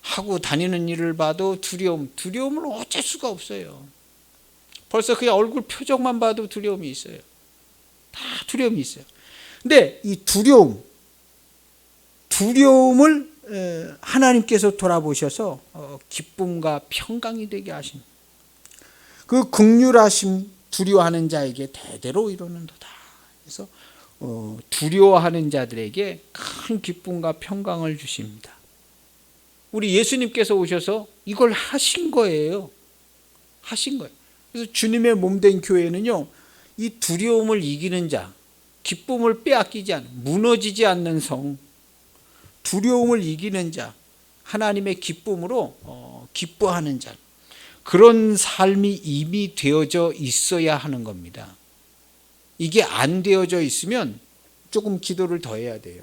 [SPEAKER 1] 하고 다니는 일을 봐도 두려움을 어쩔 수가 없어요. 벌써 그냥 얼굴 표정만 봐도 두려움이 있어요. 다 두려움이 있어요. 근데 이 두려움을 하나님께서 돌아보셔서 기쁨과 평강이 되게 하신, 그 긍휼하심 두려워하는 자에게 대대로 이루는도다. 그래서 두려워하는 자들에게 큰 기쁨과 평강을 주십니다. 우리 예수님께서 오셔서 이걸 하신 거예요. 하신 거예요. 그래서 주님의 몸된 교회는요, 이 두려움을 이기는 자, 기쁨을 빼앗기지 않는, 무너지지 않는 성, 두려움을 이기는 자, 하나님의 기쁨으로 기뻐하는 자, 그런 삶이 이미 되어져 있어야 하는 겁니다. 이게 안 되어져 있으면 조금 기도를 더 해야 돼요.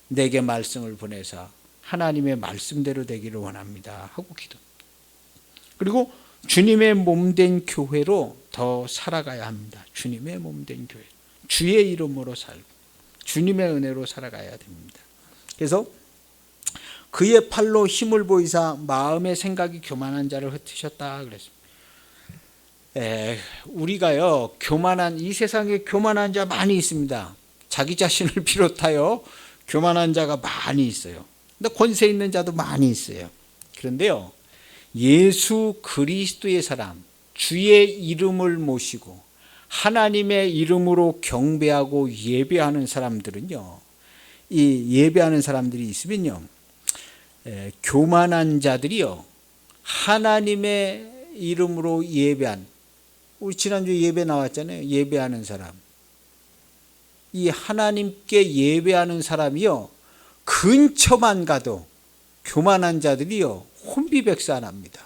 [SPEAKER 1] 내게 말씀을 보내사 하나님의 말씀대로 되기를 원합니다 하고 기도. 그리고 주님의 몸된 교회로 더 살아가야 합니다. 주님의 몸된 교회, 주의 이름으로 살고 주님의 은혜로 살아가야 됩니다. 그래서 그의 팔로 힘을 보이사 마음의 생각이 교만한 자를 흩으셨다 그랬습니다. 우리가요, 교만한, 이 세상에 교만한 자 많이 있습니다. 자기 자신을 비롯하여 교만한 자가 많이 있어요. 근데 권세 있는 자도 많이 있어요. 그런데요, 예수 그리스도의 사람, 주의 이름을 모시고 하나님의 이름으로 경배하고 예배하는 사람들은요, 이 예배하는 사람들이 있으면요, 교만한 자들이요, 하나님의 이름으로 예배한, 우리 지난주에 예배 나왔잖아요. 예배하는 사람, 이 하나님께 예배하는 사람이요, 근처만 가도 교만한 자들이요, 혼비백산합니다.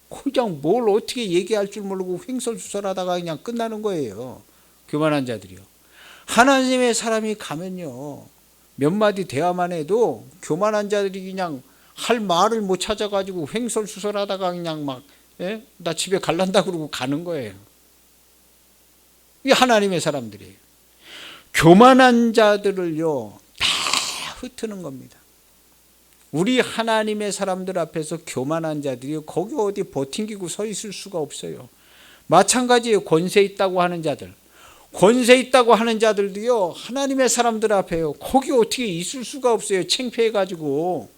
[SPEAKER 1] 그냥 뭘 어떻게 얘기할 줄 모르고 횡설수설하다가 그냥 끝나는 거예요. 교만한 자들이요. 하나님의 사람이 가면요, 몇 마디 대화만 해도 교만한 자들이 그냥 할 말을 못 찾아가지고 횡설수설하다가 그냥 막, 나 집에 갈란다 그러고 가는 거예요. 이게 하나님의 사람들이에요. 교만한 자들을요, 다 흩트는 겁니다. 우리 하나님의 사람들 앞에서 교만한 자들이 거기 어디 버팅기고 서 있을 수가 없어요. 마찬가지예요. 권세 있다고 하는 자들, 권세 있다고 하는 자들도요, 하나님의 사람들 앞에요, 거기 어떻게 있을 수가 없어요. 창피해가지고.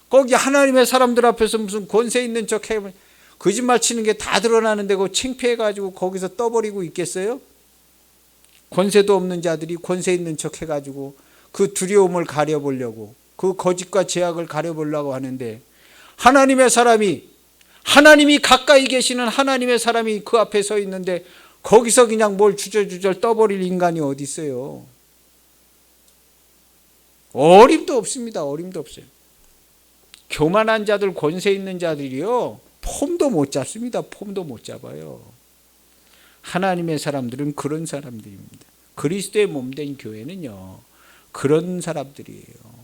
[SPEAKER 1] 거기 하나님의 사람들 앞에서 무슨 권세 있는 척 해, 거짓말 치는 게 다 드러나는데 그 창피해가지고 거기서 떠버리고 있겠어요? 권세도 없는 자들이 권세 있는 척 해가지고 그 두려움을 가려보려고, 그 거짓과 죄악을 가려보려고 하는데, 하나님의 사람이, 하나님이 가까이 계시는 하나님의 사람이 그 앞에 서 있는데 거기서 그냥 뭘 주저주저 떠버릴 인간이 어디 있어요? 어림도 없습니다. 어림도 없어요. 교만한 자들, 권세 있는 자들이요, 폼도 못 잡습니다. 폼도 못 잡아요. 하나님의 사람들은 그런 사람들입니다. 그리스도의 몸된 교회는요, 그런 사람들이에요.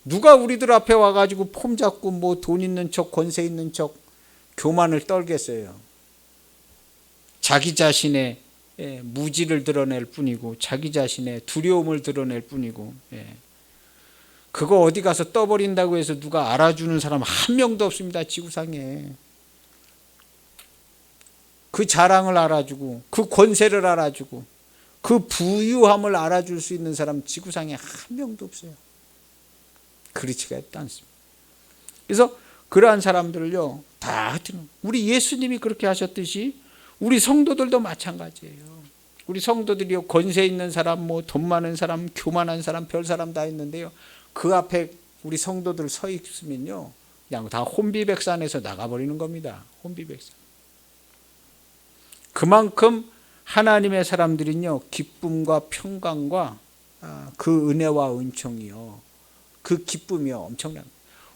[SPEAKER 1] 누가 우리들 앞에 와가지고 폼 잡고 뭐 돈 있는 척, 권세 있는 척, 교만을 떨겠어요. 자기 자신의 무지를 드러낼 뿐이고, 자기 자신의 두려움을 드러낼 뿐이고, 그거 어디 가서 떠버린다고 해서 누가 알아주는 사람 한 명도 없습니다. 지구상에. 그 자랑을 알아주고, 그 권세를 알아주고, 그 부유함을 알아줄 수 있는 사람 지구상에 한 명도 없어요. 그렇지가 않습니다. 그래서 그러한 사람들을요, 다 흩트는, 우리 예수님이 그렇게 하셨듯이 우리 성도들도 마찬가지예요. 우리 성도들이요, 권세 있는 사람, 뭐 돈 많은 사람, 교만한 사람, 별 사람 다 있는데요, 그 앞에 우리 성도들 서 있으면요, 그냥 다 혼비백산에서 나가버리는 겁니다. 혼비백산. 그만큼 하나님의 사람들은요, 기쁨과 평강과 그 은혜와 은총이요, 그 기쁨이요, 엄청난,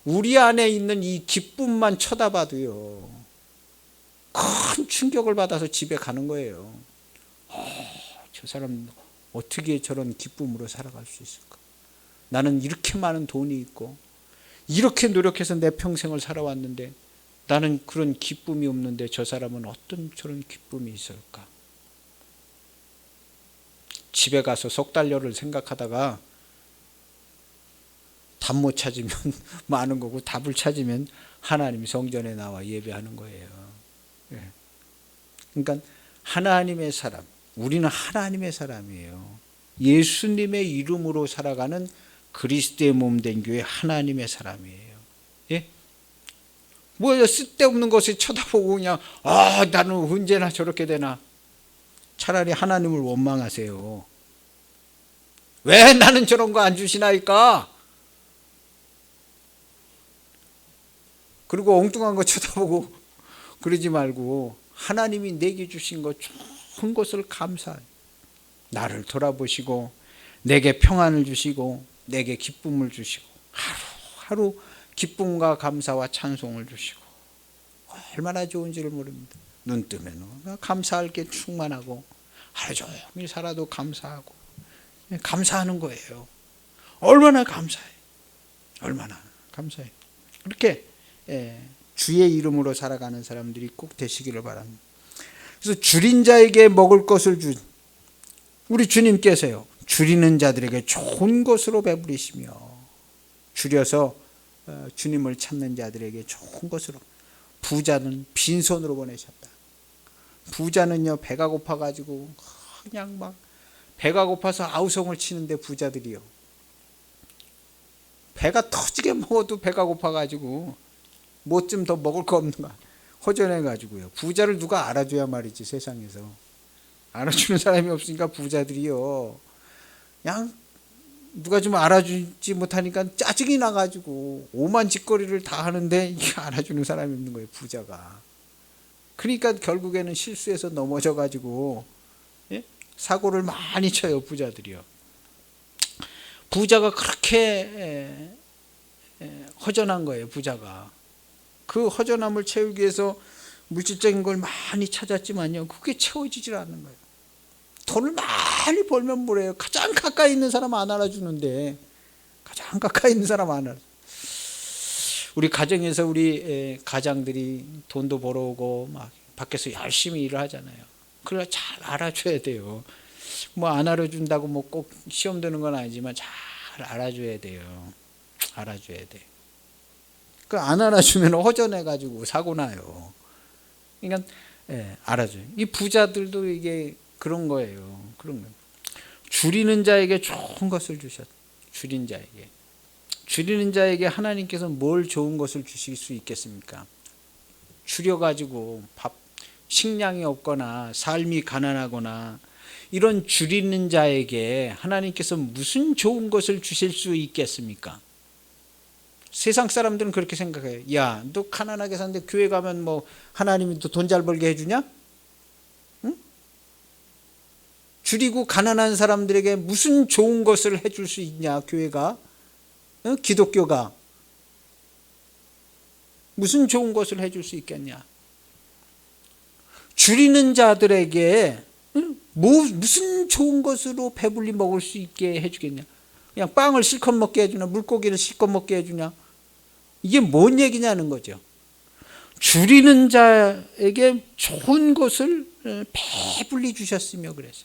[SPEAKER 1] 우리 안에 있는 이 기쁨만 쳐다봐도요, 큰 충격을 받아서 집에 가는 거예요. 저 사람 어떻게 저런 기쁨으로 살아갈 수 있을까? 나는 이렇게 많은 돈이 있고 이렇게 노력해서 내 평생을 살아왔는데 나는 그런 기쁨이 없는데 저 사람은 어떤 저런 기쁨이 있을까? 집에 가서 석 달러를 생각하다가 답 못 찾으면 많은 거고, 답을 찾으면 하나님 성전에 나와 예배하는 거예요. 그러니까 하나님의 사람, 우리는 하나님의 사람이에요. 예수님의 이름으로 살아가는 그리스도의 몸된 교회 하나님의 사람이에요. 뭐 쓸데없는 것을 쳐다보고 그냥 나는 언제나 저렇게 되나. 차라리 하나님을 원망하세요. 왜 나는 저런 거 안 주시나이까? 그리고 엉뚱한 거 쳐다보고 그러지 말고 하나님이 내게 주신 것 좋은 것을 감사해. 나를 돌아보시고 내게 평안을 주시고 내게 기쁨을 주시고 하루하루 기쁨과 감사와 찬송을 주시고 얼마나 좋은지를 모릅니다. 눈 뜨면 감사할 게 충만하고 하루 종일 살아도 감사하고 감사하는 거예요. 얼마나 감사해. 얼마나 감사해. 그렇게 주의 이름으로 살아가는 사람들이 꼭 되시기를 바랍니다. 그래서 줄인 자에게 먹을 것을 준 우리 주님께서요, 줄이는 자들에게 좋은 것으로 배부리시며 줄여서 주님을 찾는 자들에게 좋은 것으로, 부자는 빈손으로 보내셨다. 부자는요, 배가 고파가지고 그냥 막 배가 고파서 아우성을 치는데, 부자들이요, 배가 터지게 먹어도 배가 고파가지고 뭐 좀 더 먹을 거 없는가 허전해가지고요. 부자를 누가 알아줘야 말이지. 세상에서 알아주는 사람이 없으니까 부자들이요, 그냥 누가 좀 알아주지 못하니까 짜증이 나가지고 오만 짓거리를 다 하는데 이게 알아주는 사람이 없는 거예요, 부자가. 그러니까 결국에는 실수해서 넘어져가지고, 예? 사고를 많이 쳐요, 부자들이요. 부자가 그렇게 허전한 거예요, 부자가. 그 허전함을 채우기 위해서 물질적인 걸 많이 찾았지만요, 그게 채워지질 않는 거예요. 돈을 많이 벌면 뭐래요? 가장 가까이 있는 사람 안 알아주는데, 가장 가까이 있는 사람 안 알아줘. 우리 가정에서 우리 가장들이 돈도 벌어오고 막 밖에서 열심히 일을 하잖아요. 그래 잘 알아줘야 돼요. 뭐 안 알아준다고 뭐 꼭 시험 드는 건 아니지만 잘 알아줘야 돼요. 알아줘야 돼. 그 안 알아주면 허전해가지고 사고 나요. 그러니까 알아줘요. 이 부자들도 이게 그런 거예요. 그런 거예요. 줄이는 자에게 좋은 것을 주셨다. 줄인 자에게. 줄이는 자에게 하나님께서 뭘 좋은 것을 주실 수 있겠습니까? 줄여가지고 식량이 없거나 삶이 가난하거나 이런 줄이는 자에게 하나님께서 무슨 좋은 것을 주실 수 있겠습니까? 세상 사람들은 그렇게 생각해요. 야, 너 가난하게 사는데 교회 가면 뭐 하나님이 또 돈 잘 벌게 해주냐? 응? 줄이고 가난한 사람들에게 무슨 좋은 것을 해줄 수 있냐, 교회가? 응? 기독교가 무슨 좋은 것을 해줄 수 있겠냐? 줄이는 자들에게 무슨 좋은 것으로 배불리 먹을 수 있게 해주겠냐? 그냥 빵을 실컷 먹게 해주냐? 물고기를 실컷 먹게 해주냐? 이게 뭔 얘기냐는 거죠. 줄이는 자에게 좋은 것을 배불리 주셨으며 그랬어요.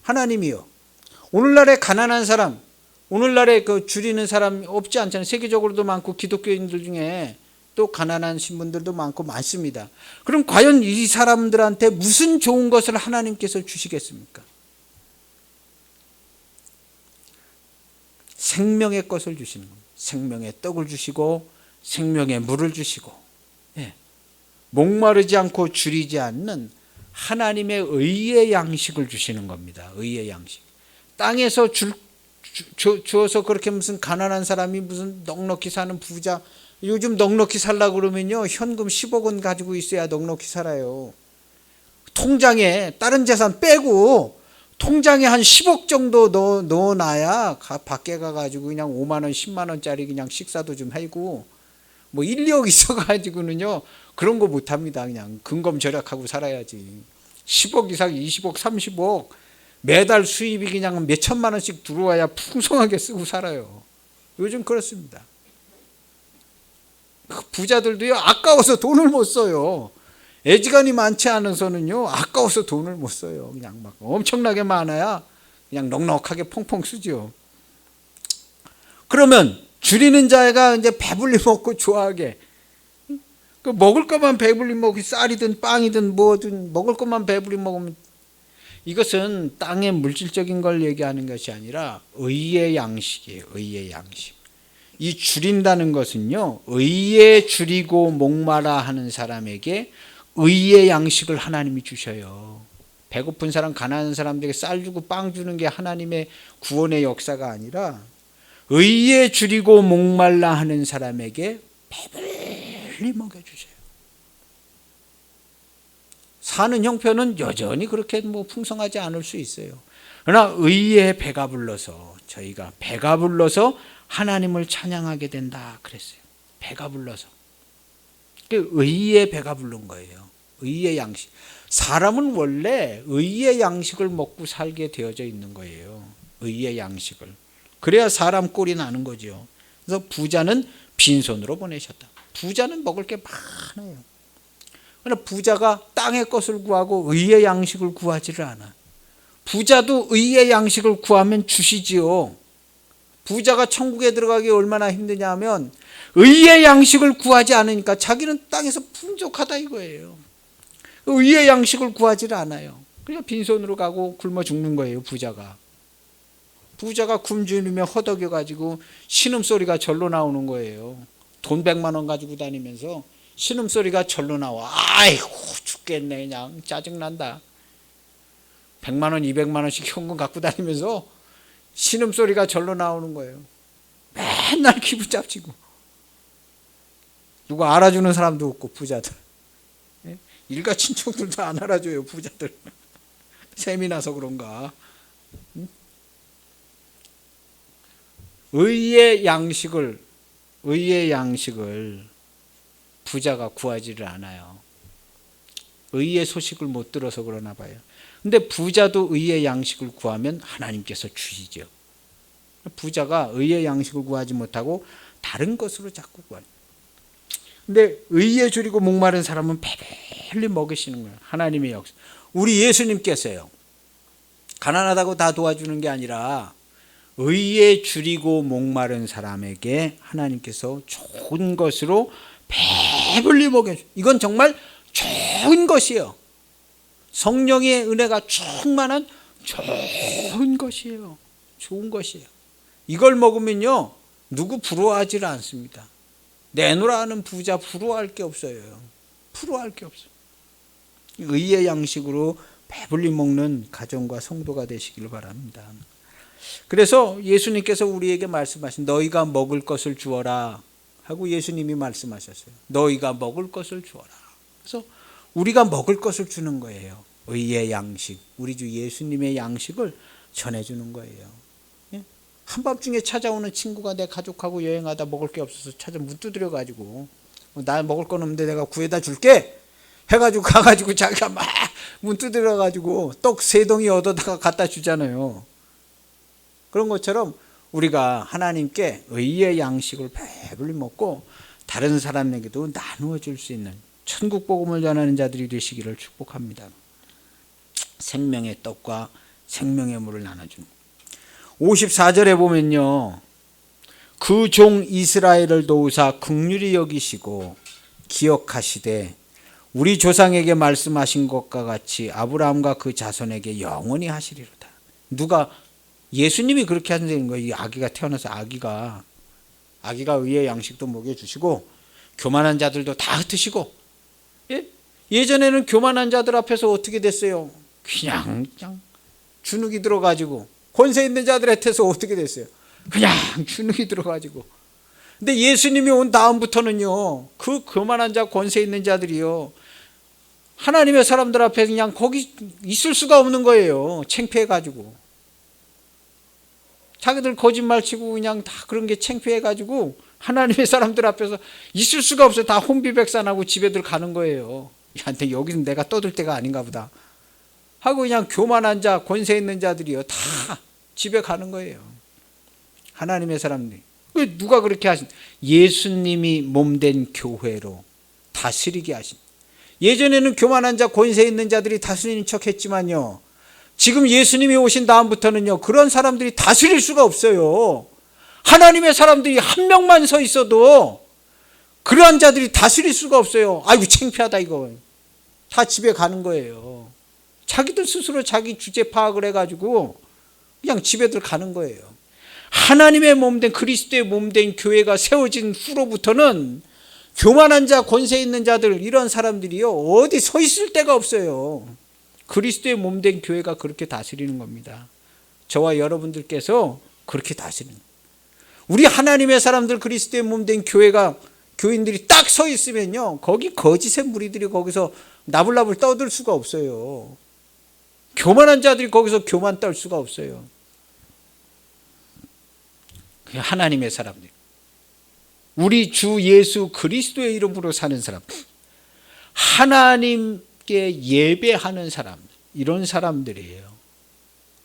[SPEAKER 1] 하나님이요, 오늘날의 가난한 사람, 오늘날에 그 줄이는 사람 없지 않잖아요. 세계적으로도 많고 기독교인들 중에 또 가난한 신분들도 많고 많습니다. 그럼 과연 이 사람들한테 무슨 좋은 것을 하나님께서 주시겠습니까? 생명의 것을 주시는 겁니다. 생명의 떡을 주시고 생명의 물을 주시고, 목마르지 않고 줄이지 않는 하나님의 의의 양식을 주시는 겁니다. 의의 양식. 땅에서 주어서 그렇게 무슨 가난한 사람이 무슨 넉넉히 사는 부자, 요즘 넉넉히 살려고 그러면요, 현금 10억 원 가지고 있어야 넉넉히 살아요. 통장에 다른 재산 빼고 통장에 한 10억 정도 넣어놔야 밖에 가가지고 그냥 5만 원, 10만 원짜리 그냥 식사도 좀 하고, 뭐 1, 2억 있어가지고는요 그런 거 못합니다. 그냥 근검절약하고 살아야지. 10억 이상, 20억, 30억 매달 수입이 그냥 몇 천만 원씩 들어와야 풍성하게 쓰고 살아요. 요즘 그렇습니다. 부자들도요, 아까워서 돈을 못 써요. 애지간히 많지 않아서는요, 아까워서 돈을 못 써요. 그냥 막 엄청나게 많아야 그냥 넉넉하게 펑펑 쓰죠. 그러면 줄이는 자가 이제 배불리 먹고 좋아하게, 그 먹을 것만 배불리 먹고 쌀이든 빵이든 뭐든 먹을 것만 배불리 먹으면, 이것은 땅의 물질적인 걸 얘기하는 것이 아니라 의의 양식이에요. 의의 양식. 이 줄인다는 것은요, 의에 줄이고 목마라 하는 사람에게 의의 양식을 하나님이 주셔요. 배고픈 사람, 가난한 사람들에게 쌀 주고 빵 주는 게 하나님의 구원의 역사가 아니라 의에 줄이고 목말라 하는 사람에게 배불리 먹여주세요. 사는 형편은 여전히 그렇게 뭐 풍성하지 않을 수 있어요. 그러나 의에 배가 불러서, 저희가 배가 불러서 하나님을 찬양하게 된다 그랬어요. 배가 불러서. 의의 배가 부른 거예요. 의의 양식. 사람은 원래 의의 양식을 먹고 살게 되어져 있는 거예요. 의의 양식을. 그래야 사람 꼴이 나는 거죠. 그래서 부자는 빈손으로 보내셨다. 부자는 먹을 게 많아요. 그러나 부자가 땅의 것을 구하고 의의 양식을 구하지를 않아. 부자도 의의 양식을 구하면 주시지요. 부자가 천국에 들어가기 얼마나 힘드냐 하면 의의 양식을 구하지 않으니까 자기는 땅에서 풍족하다 이거예요. 의의 양식을 구하지를 않아요. 그러니까 빈손으로 가고 굶어 죽는 거예요. 부자가 굶주리며 허덕여가지고 신음소리가 절로 나오는 거예요. 돈 100만 원 가지고 다니면서 신음소리가 절로 나와. 아이고 죽겠네, 그냥 짜증난다. 100만 원 200만 원씩 현금 갖고 다니면서 신음소리가 절로 나오는 거예요. 맨날 기분 짭지고 누가 알아주는 사람도 없고 부자들. 일가 친척들도 안 알아줘요. 부자들. 셈이 나서 그런가. 의의 양식을 부자가 구하지를 않아요. 의의 소식을 못 들어서 그러나 봐요. 근데 부자도 의의 양식을 구하면 하나님께서 주시죠. 부자가 의의 양식을 구하지 못하고 다른 것으로 자꾸 구하는. 근데 의에 줄이고 목마른 사람은 배불리 먹이시는 거예요. 하나님의 역사. 우리 예수님께서요, 가난하다고 다 도와주는 게 아니라 의에 줄이고 목마른 사람에게 하나님께서 좋은 것으로 배불리 먹여줘. 이건 정말 좋은 것이에요. 성령의 은혜가 충만한 좋은 것이에요. 좋은 것이에요. 이걸 먹으면요, 누구 부러워하지를 않습니다. 내놓으라 하는 부자 부러워할 게 없어요. 부러워할 게 없어요. 의의 양식으로 배불리 먹는 가정과 성도가 되시기를 바랍니다. 그래서 예수님께서 우리에게 말씀하신 너희가 먹을 것을 주어라 하고 예수님이 말씀하셨어요. 너희가 먹을 것을 주어라. 그래서 우리가 먹을 것을 주는 거예요. 의의 양식, 우리 주 예수님의 양식을 전해주는 거예요. 한밤중에 찾아오는 친구가 내 가족하고 여행하다 먹을 게 없어서 찾아 문 두드려가지고 나 먹을 건 없는데 내가 구해다 줄게 해가지고 가가지고 자기가 막 문 두드려가지고 떡 3덩이 얻어다가 갖다 주잖아요. 그런 것처럼 우리가 하나님께 의의 양식을 배불리 먹고 다른 사람에게도 나누어 줄 수 있는 천국 복음을 전하는 자들이 되시기를 축복합니다. 생명의 떡과 생명의 물을 나눠주는. 54절에 보면요, 그 종 이스라엘을 도우사 긍휼히 여기시고 기억하시되 우리 조상에게 말씀하신 것과 같이 아브라함과 그 자손에게 영원히 하시리로다. 누가? 예수님이 그렇게 하시는 거예요. 이 아기가 태어나서 아기가 의의 양식도 먹여주시고 교만한 자들도 다 흩으시고. 예전에는 교만한 자들 앞에서 어떻게 됐어요? 그냥 주눅이 들어가지고. 권세 있는 자들한테서 어떻게 됐어요? 그냥 주눅이 들어가지고. 근데 예수님이 온 다음부터는요, 그 교만한 자, 권세 있는 자들이요, 하나님의 사람들 앞에 그냥 거기 있을 수가 없는 거예요. 창피해가지고. 자기들 거짓말 치고 그냥 다 그런 게 창피해가지고 하나님의 사람들 앞에서 있을 수가 없어요. 다 혼비백산하고 집에들 가는 거예요. 야, 근데 여기는 내가 떠들 때가 아닌가 보다 하고 그냥 교만한 자, 권세 있는 자들이요, 다 집에 가는 거예요. 하나님의 사람들이. 누가 그렇게 하신? 예수님이 몸된 교회로 다스리게 하신. 예전에는 교만한 자, 권세 있는 자들이 다스리는 척 했지만요, 지금 예수님이 오신 다음부터는요, 그런 사람들이 다스릴 수가 없어요. 하나님의 사람들이 한 명만 서 있어도 그러한 자들이 다스릴 수가 없어요. 아이고 창피하다 이거. 다 집에 가는 거예요. 자기들 스스로 자기 주제 파악을 해가지고 그냥 집에들 가는 거예요. 하나님의 몸된, 그리스도의 몸된 교회가 세워진 후로부터는 교만한 자, 권세 있는 자들, 이런 사람들이요, 어디 서 있을 데가 없어요. 그리스도의 몸된 교회가 그렇게 다스리는 겁니다. 저와 여러분들께서 그렇게 다스리는 거예요. 우리 하나님의 사람들, 그리스도의 몸된 교회가, 교인들이 딱 서 있으면요, 거기 거짓의 무리들이 거기서 나불나불 떠들 수가 없어요. 교만한 자들이 거기서 교만 떨 수가 없어요. 하나님의 사람들, 우리 주 예수 그리스도의 이름으로 사는 사람, 하나님께 예배하는 사람, 이런 사람들이에요.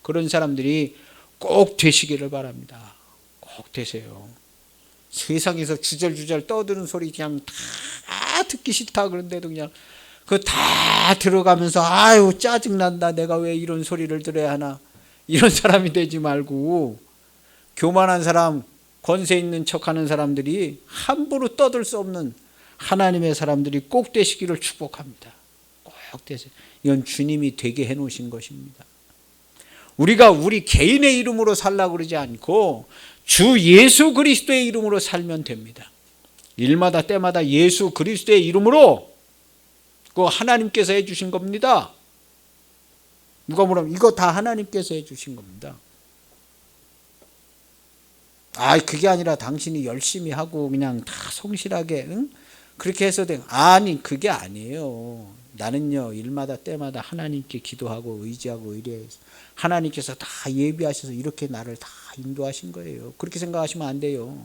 [SPEAKER 1] 그런 사람들이 꼭 되시기를 바랍니다. 꼭 되세요. 세상에서 주절주절 떠드는 소리 그냥 다 듣기 싫다 그런데도 그냥 그거 다 들어가면서 아유 짜증난다, 내가 왜 이런 소리를 들어야 하나, 이런 사람이 되지 말고 교만한 사람, 권세 있는 척하는 사람들이 함부로 떠들 수 없는 하나님의 사람들이 꼭 되시기를 축복합니다. 꼭 되세요. 이건 주님이 되게 해놓으신 것입니다. 우리가 우리 개인의 이름으로 살라고 그러지 않고 주 예수 그리스도의 이름으로 살면 됩니다. 일마다 때마다 예수 그리스도의 이름으로, 그거 하나님께서 해주신 겁니다. 누가 뭐라면 이거 다 하나님께서 해주신 겁니다. 그게 아니라 당신이 열심히 하고 그냥 다 성실하게 그렇게 해서 아니, 그게 아니에요. 나는요 일마다 때마다 하나님께 기도하고 의지하고 의뢰해서 하나님께서 다 예비하셔서 이렇게 나를 다 인도하신 거예요. 그렇게 생각하시면 안 돼요.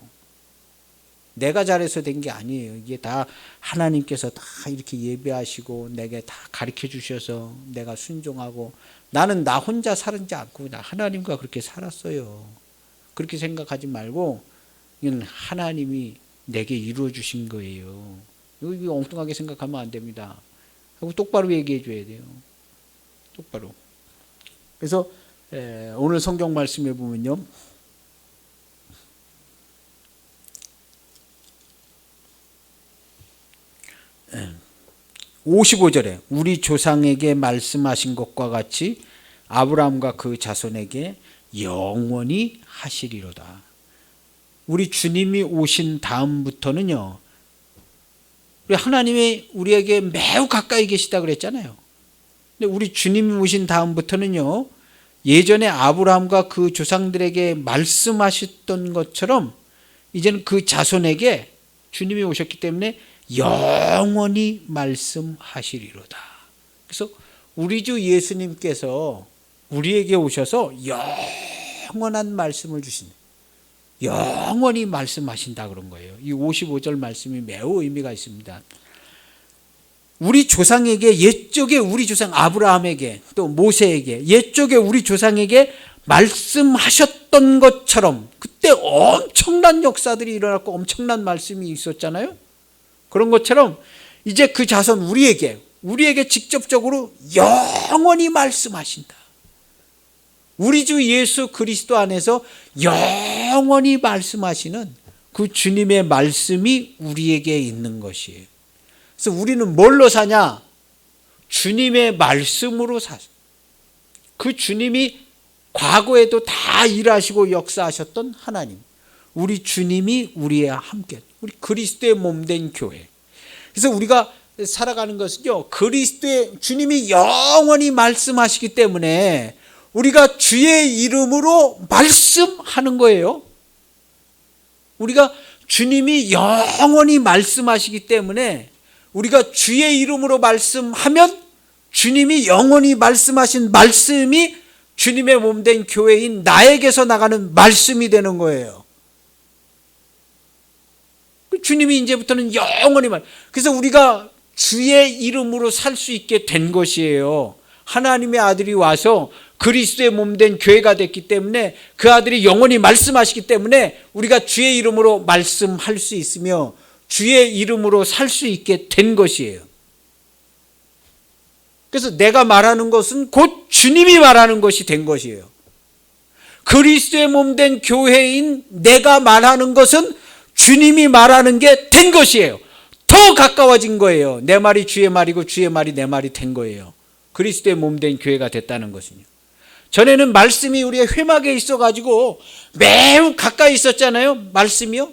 [SPEAKER 1] 내가 잘해서 된 게 아니에요. 이게 다 하나님께서 다 이렇게 예비하시고 내게 다 가르쳐 주셔서 내가 순종하고, 나는 나 혼자 살지 않고 나 하나님과 그렇게 살았어요. 그렇게 생각하지 말고 이건 하나님이 내게 이루어 주신 거예요. 이거 엉뚱하게 생각하면 안 됩니다. 하고 똑바로 얘기해 줘야 돼요. 똑바로. 그래서 오늘 성경 말씀에 보면요, 55절에 우리 조상에게 말씀하신 것과 같이 아브라함과 그 자손에게 영원히 하시리로다. 우리 주님이 오신 다음부터는요, 하나님이 우리에게 매우 가까이 계시다 그랬잖아요. 근데 우리 주님이 오신 다음부터는요, 예전에 아브라함과 그 조상들에게 말씀하셨던 것처럼 이제는 그 자손에게 주님이 오셨기 때문에 영원히 말씀하시리로다. 그래서 우리 주 예수님께서 우리에게 오셔서 영원한 말씀을 주신다. 영원히 말씀하신다 그런 거예요. 이 55절 말씀이 매우 의미가 있습니다. 우리 조상에게, 옛적에 우리 조상 아브라함에게 또 모세에게 옛적에 우리 조상에게 말씀하셨던 것처럼 그때 엄청난 역사들이 일어났고 엄청난 말씀이 있었잖아요. 그런 것처럼 이제 그 자손 우리에게 직접적으로 영원히 말씀하신다. 우리 주 예수 그리스도 안에서 영원히 말씀하시는 그 주님의 말씀이 우리에게 있는 것이에요. 그래서 우리는 뭘로 사냐? 주님의 말씀으로 사서. 그 주님이 과거에도 다 일하시고 역사하셨던 하나님, 우리 주님이 우리와 함께, 우리 그리스도의 몸된 교회. 그래서 우리가 살아가는 것은요, 그리스도의 주님이 영원히 말씀하시기 때문에 우리가 주의 이름으로 말씀하는 거예요. 우리가 주님이 영원히 말씀하시기 때문에 우리가 주의 이름으로 말씀하면 주님이 영원히 말씀하신 말씀이 주님의 몸된 교회인 나에게서 나가는 말씀이 되는 거예요. 주님이 이제부터는 영원히 그래서 우리가 주의 이름으로 살 수 있게 된 것이에요. 하나님의 아들이 와서 그리스도의 몸된 교회가 됐기 때문에 그 아들이 영원히 말씀하시기 때문에 우리가 주의 이름으로 말씀할 수 있으며 주의 이름으로 살 수 있게 된 것이에요. 그래서 내가 말하는 것은 곧 주님이 말하는 것이 된 것이에요. 그리스도의 몸된 교회인 내가 말하는 것은 주님이 말하는 게 된 것이에요. 더 가까워진 거예요. 내 말이 주의 말이고 주의 말이 내 말이 된 거예요. 그리스도의 몸된 교회가 됐다는 것은요. 전에는 말씀이 우리의 회막에 있어가지고 매우 가까이 있었잖아요. 말씀이요.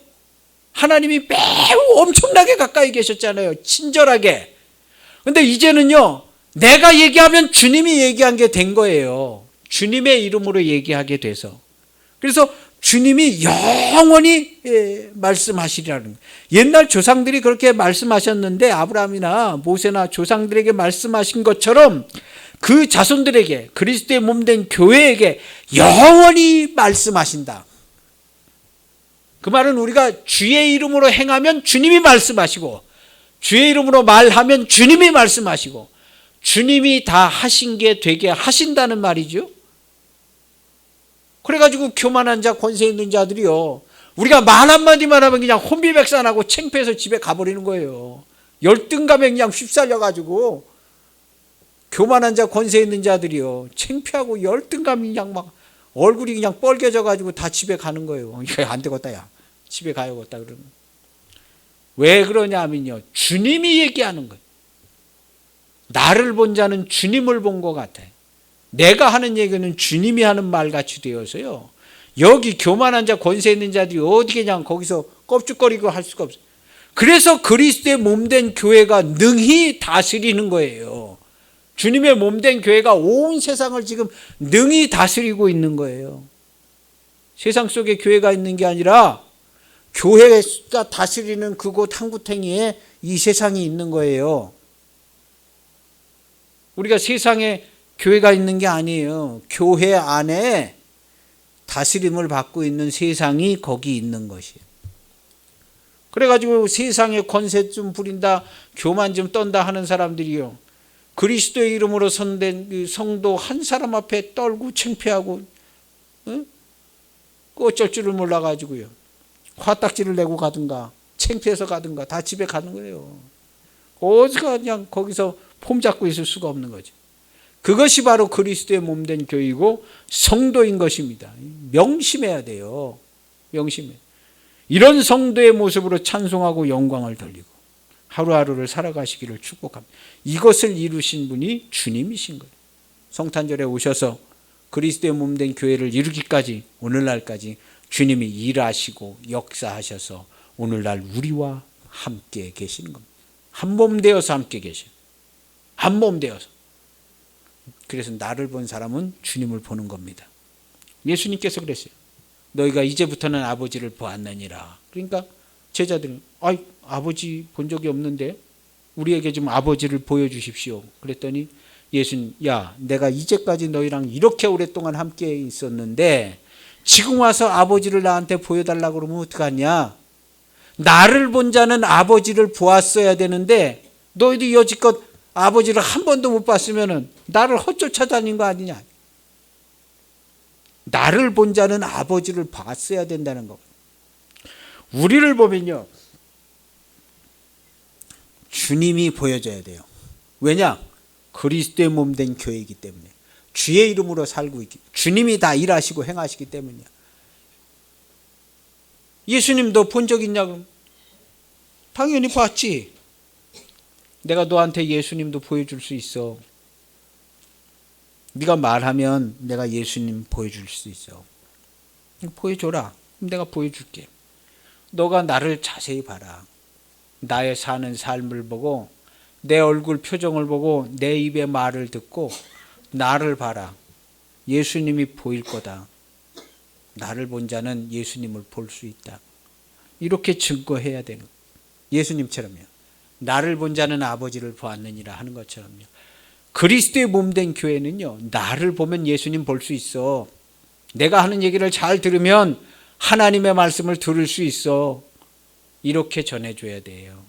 [SPEAKER 1] 하나님이 매우 엄청나게 가까이 계셨잖아요. 친절하게. 근데 이제는요, 내가 얘기하면 주님이 얘기한 게 된 거예요. 주님의 이름으로 얘기하게 돼서. 그래서 주님이 영원히 말씀하시리라는 거예요. 옛날 조상들이 그렇게 말씀하셨는데 아브라함이나 모세나 조상들에게 말씀하신 것처럼 그 자손들에게, 그리스도의 몸된 교회에게 영원히 말씀하신다. 그 말은 우리가 주의 이름으로 행하면 주님이 말씀하시고, 주의 이름으로 말하면 주님이 말씀하시고, 주님이 다 하신 게 되게 하신다는 말이죠. 그래가지고 교만한 자, 권세 있는 자들이요, 우리가 말 한마디만 하면 그냥 혼비백산하고 창피해서 집에 가버리는 거예요. 열등감에 그냥 휩쓸려가지고 교만한 자, 권세 있는 자들이요, 창피하고 열등감이 그냥 막 얼굴이 그냥 뻘개져가지고 다 집에 가는 거예요. 이거 안 되겠다, 야, 집에 가야겠다 그러면. 왜 그러냐면요, 주님이 얘기하는 거예요. 나를 본 자는 주님을 본 것 같아요. 내가 하는 얘기는 주님이 하는 말같이 되어서요, 여기 교만한 자, 권세 있는 자들이 어디 그냥 거기서 껍죽거리고 할 수가 없어요. 그래서 그리스도의 몸된 교회가 능히 다스리는 거예요. 주님의 몸된 교회가 온 세상을 지금 능히 다스리고 있는 거예요. 세상 속에 교회가 있는 게 아니라 교회가 다스리는 그곳 한 구탱이에 이 세상이 있는 거예요. 우리가 세상에 교회가 있는 게 아니에요. 교회 안에 다스림을 받고 있는 세상이 거기 있는 것이에요. 그래가지고 세상에 권세 좀 부린다, 교만 좀 떤다 하는 사람들이요, 그리스도의 이름으로 선된 성도 한 사람 앞에 떨고 창피하고, 어쩔 줄을 몰라가지고요, 화딱지를 내고 가든가 창피해서 가든가 다 집에 가는 거예요. 어디가 그냥 거기서 폼 잡고 있을 수가 없는 거죠. 그것이 바로 그리스도의 몸된 교회이고 성도인 것입니다. 명심해야 돼요. 명심해. 이런 성도의 모습으로 찬송하고 영광을 돌리고 하루하루를 살아가시기를 축복합니다. 이것을 이루신 분이 주님이신 거예요. 성탄절에 오셔서 그리스도의 몸된 교회를 이루기까지, 오늘날까지 주님이 일하시고 역사하셔서 오늘날 우리와 함께 계시는 겁니다. 한 몸 되어서 함께 계셔요. 한 몸 되어서. 그래서 나를 본 사람은 주님을 보는 겁니다. 예수님께서 그랬어요. 너희가 이제부터는 아버지를 보았느니라. 그러니까 제자들은 아버지 본 적이 없는데 우리에게 좀 아버지를 보여주십시오. 그랬더니 예수님, 야, 내가 이제까지 너희랑 이렇게 오랫동안 함께 있었는데 지금 와서 아버지를 나한테 보여달라고 그러면 어떡하냐? 나를 본 자는 아버지를 보았어야 되는데 너희도 여지껏 아버지를 한 번도 못 봤으면 나를 헛쫓아다닌 거 아니냐? 나를 본 자는 아버지를 봤어야 된다는 거. 우리를 보면요, 주님이 보여져야 돼요. 왜냐? 그리스도의 몸된 교회이기 때문에, 주의 이름으로 살고 있기, 주님이 다 일하시고 행하시기 때문이야. 예수님도 본 적 있냐고? 당연히 봤지. 내가 너한테 예수님도 보여줄 수 있어. 네가 말하면 내가 예수님 보여줄 수 있어. 보여줘라. 그럼 내가 보여줄게. 너가 나를 자세히 봐라. 나의 사는 삶을 보고 내 얼굴 표정을 보고 내 입의 말을 듣고 나를 봐라. 예수님이 보일 거다. 나를 본 자는 예수님을 볼 수 있다. 이렇게 증거해야 되는 거예요. 예수님처럼요. 나를 본 자는 아버지를 보았느니라 하는 것처럼요. 그리스도의 몸된 교회는요, 나를 보면 예수님 볼 수 있어. 내가 하는 얘기를 잘 들으면 하나님의 말씀을 들을 수 있어. 이렇게 전해줘야 돼요.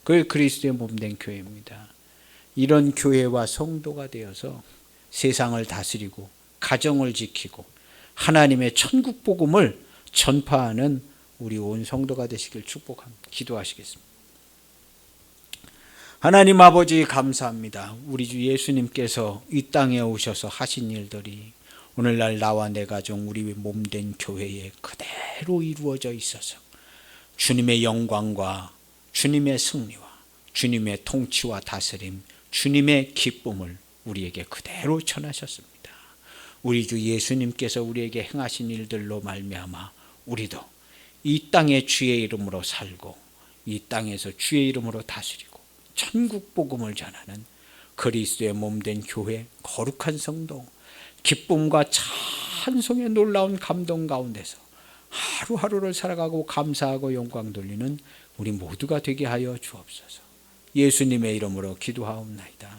[SPEAKER 1] 그게 그리스도의 몸된 교회입니다. 이런 교회와 성도가 되어서 세상을 다스리고 가정을 지키고 하나님의 천국 복음을 전파하는 우리 온 성도가 되시길 축복합니다. 기도하시겠습니다. 하나님 아버지, 감사합니다. 우리 주 예수님께서 이 땅에 오셔서 하신 일들이 오늘날 나와 내 가정, 우리 몸된 교회에 그대로 이루어져 있어서 주님의 영광과 주님의 승리와 주님의 통치와 다스림, 주님의 기쁨을 우리에게 그대로 전하셨습니다. 우리 주 예수님께서 우리에게 행하신 일들로 말미암아 우리도 이 땅에 주의 이름으로 살고 이 땅에서 주의 이름으로 다스리고 천국 복음을 전하는 그리스도의 몸된 교회, 거룩한 성도, 기쁨과 찬송의 놀라운 감동 가운데서 하루하루를 살아가고 감사하고 영광 돌리는 우리 모두가 되게 하여 주옵소서. 예수님의 이름으로 기도하옵나이다.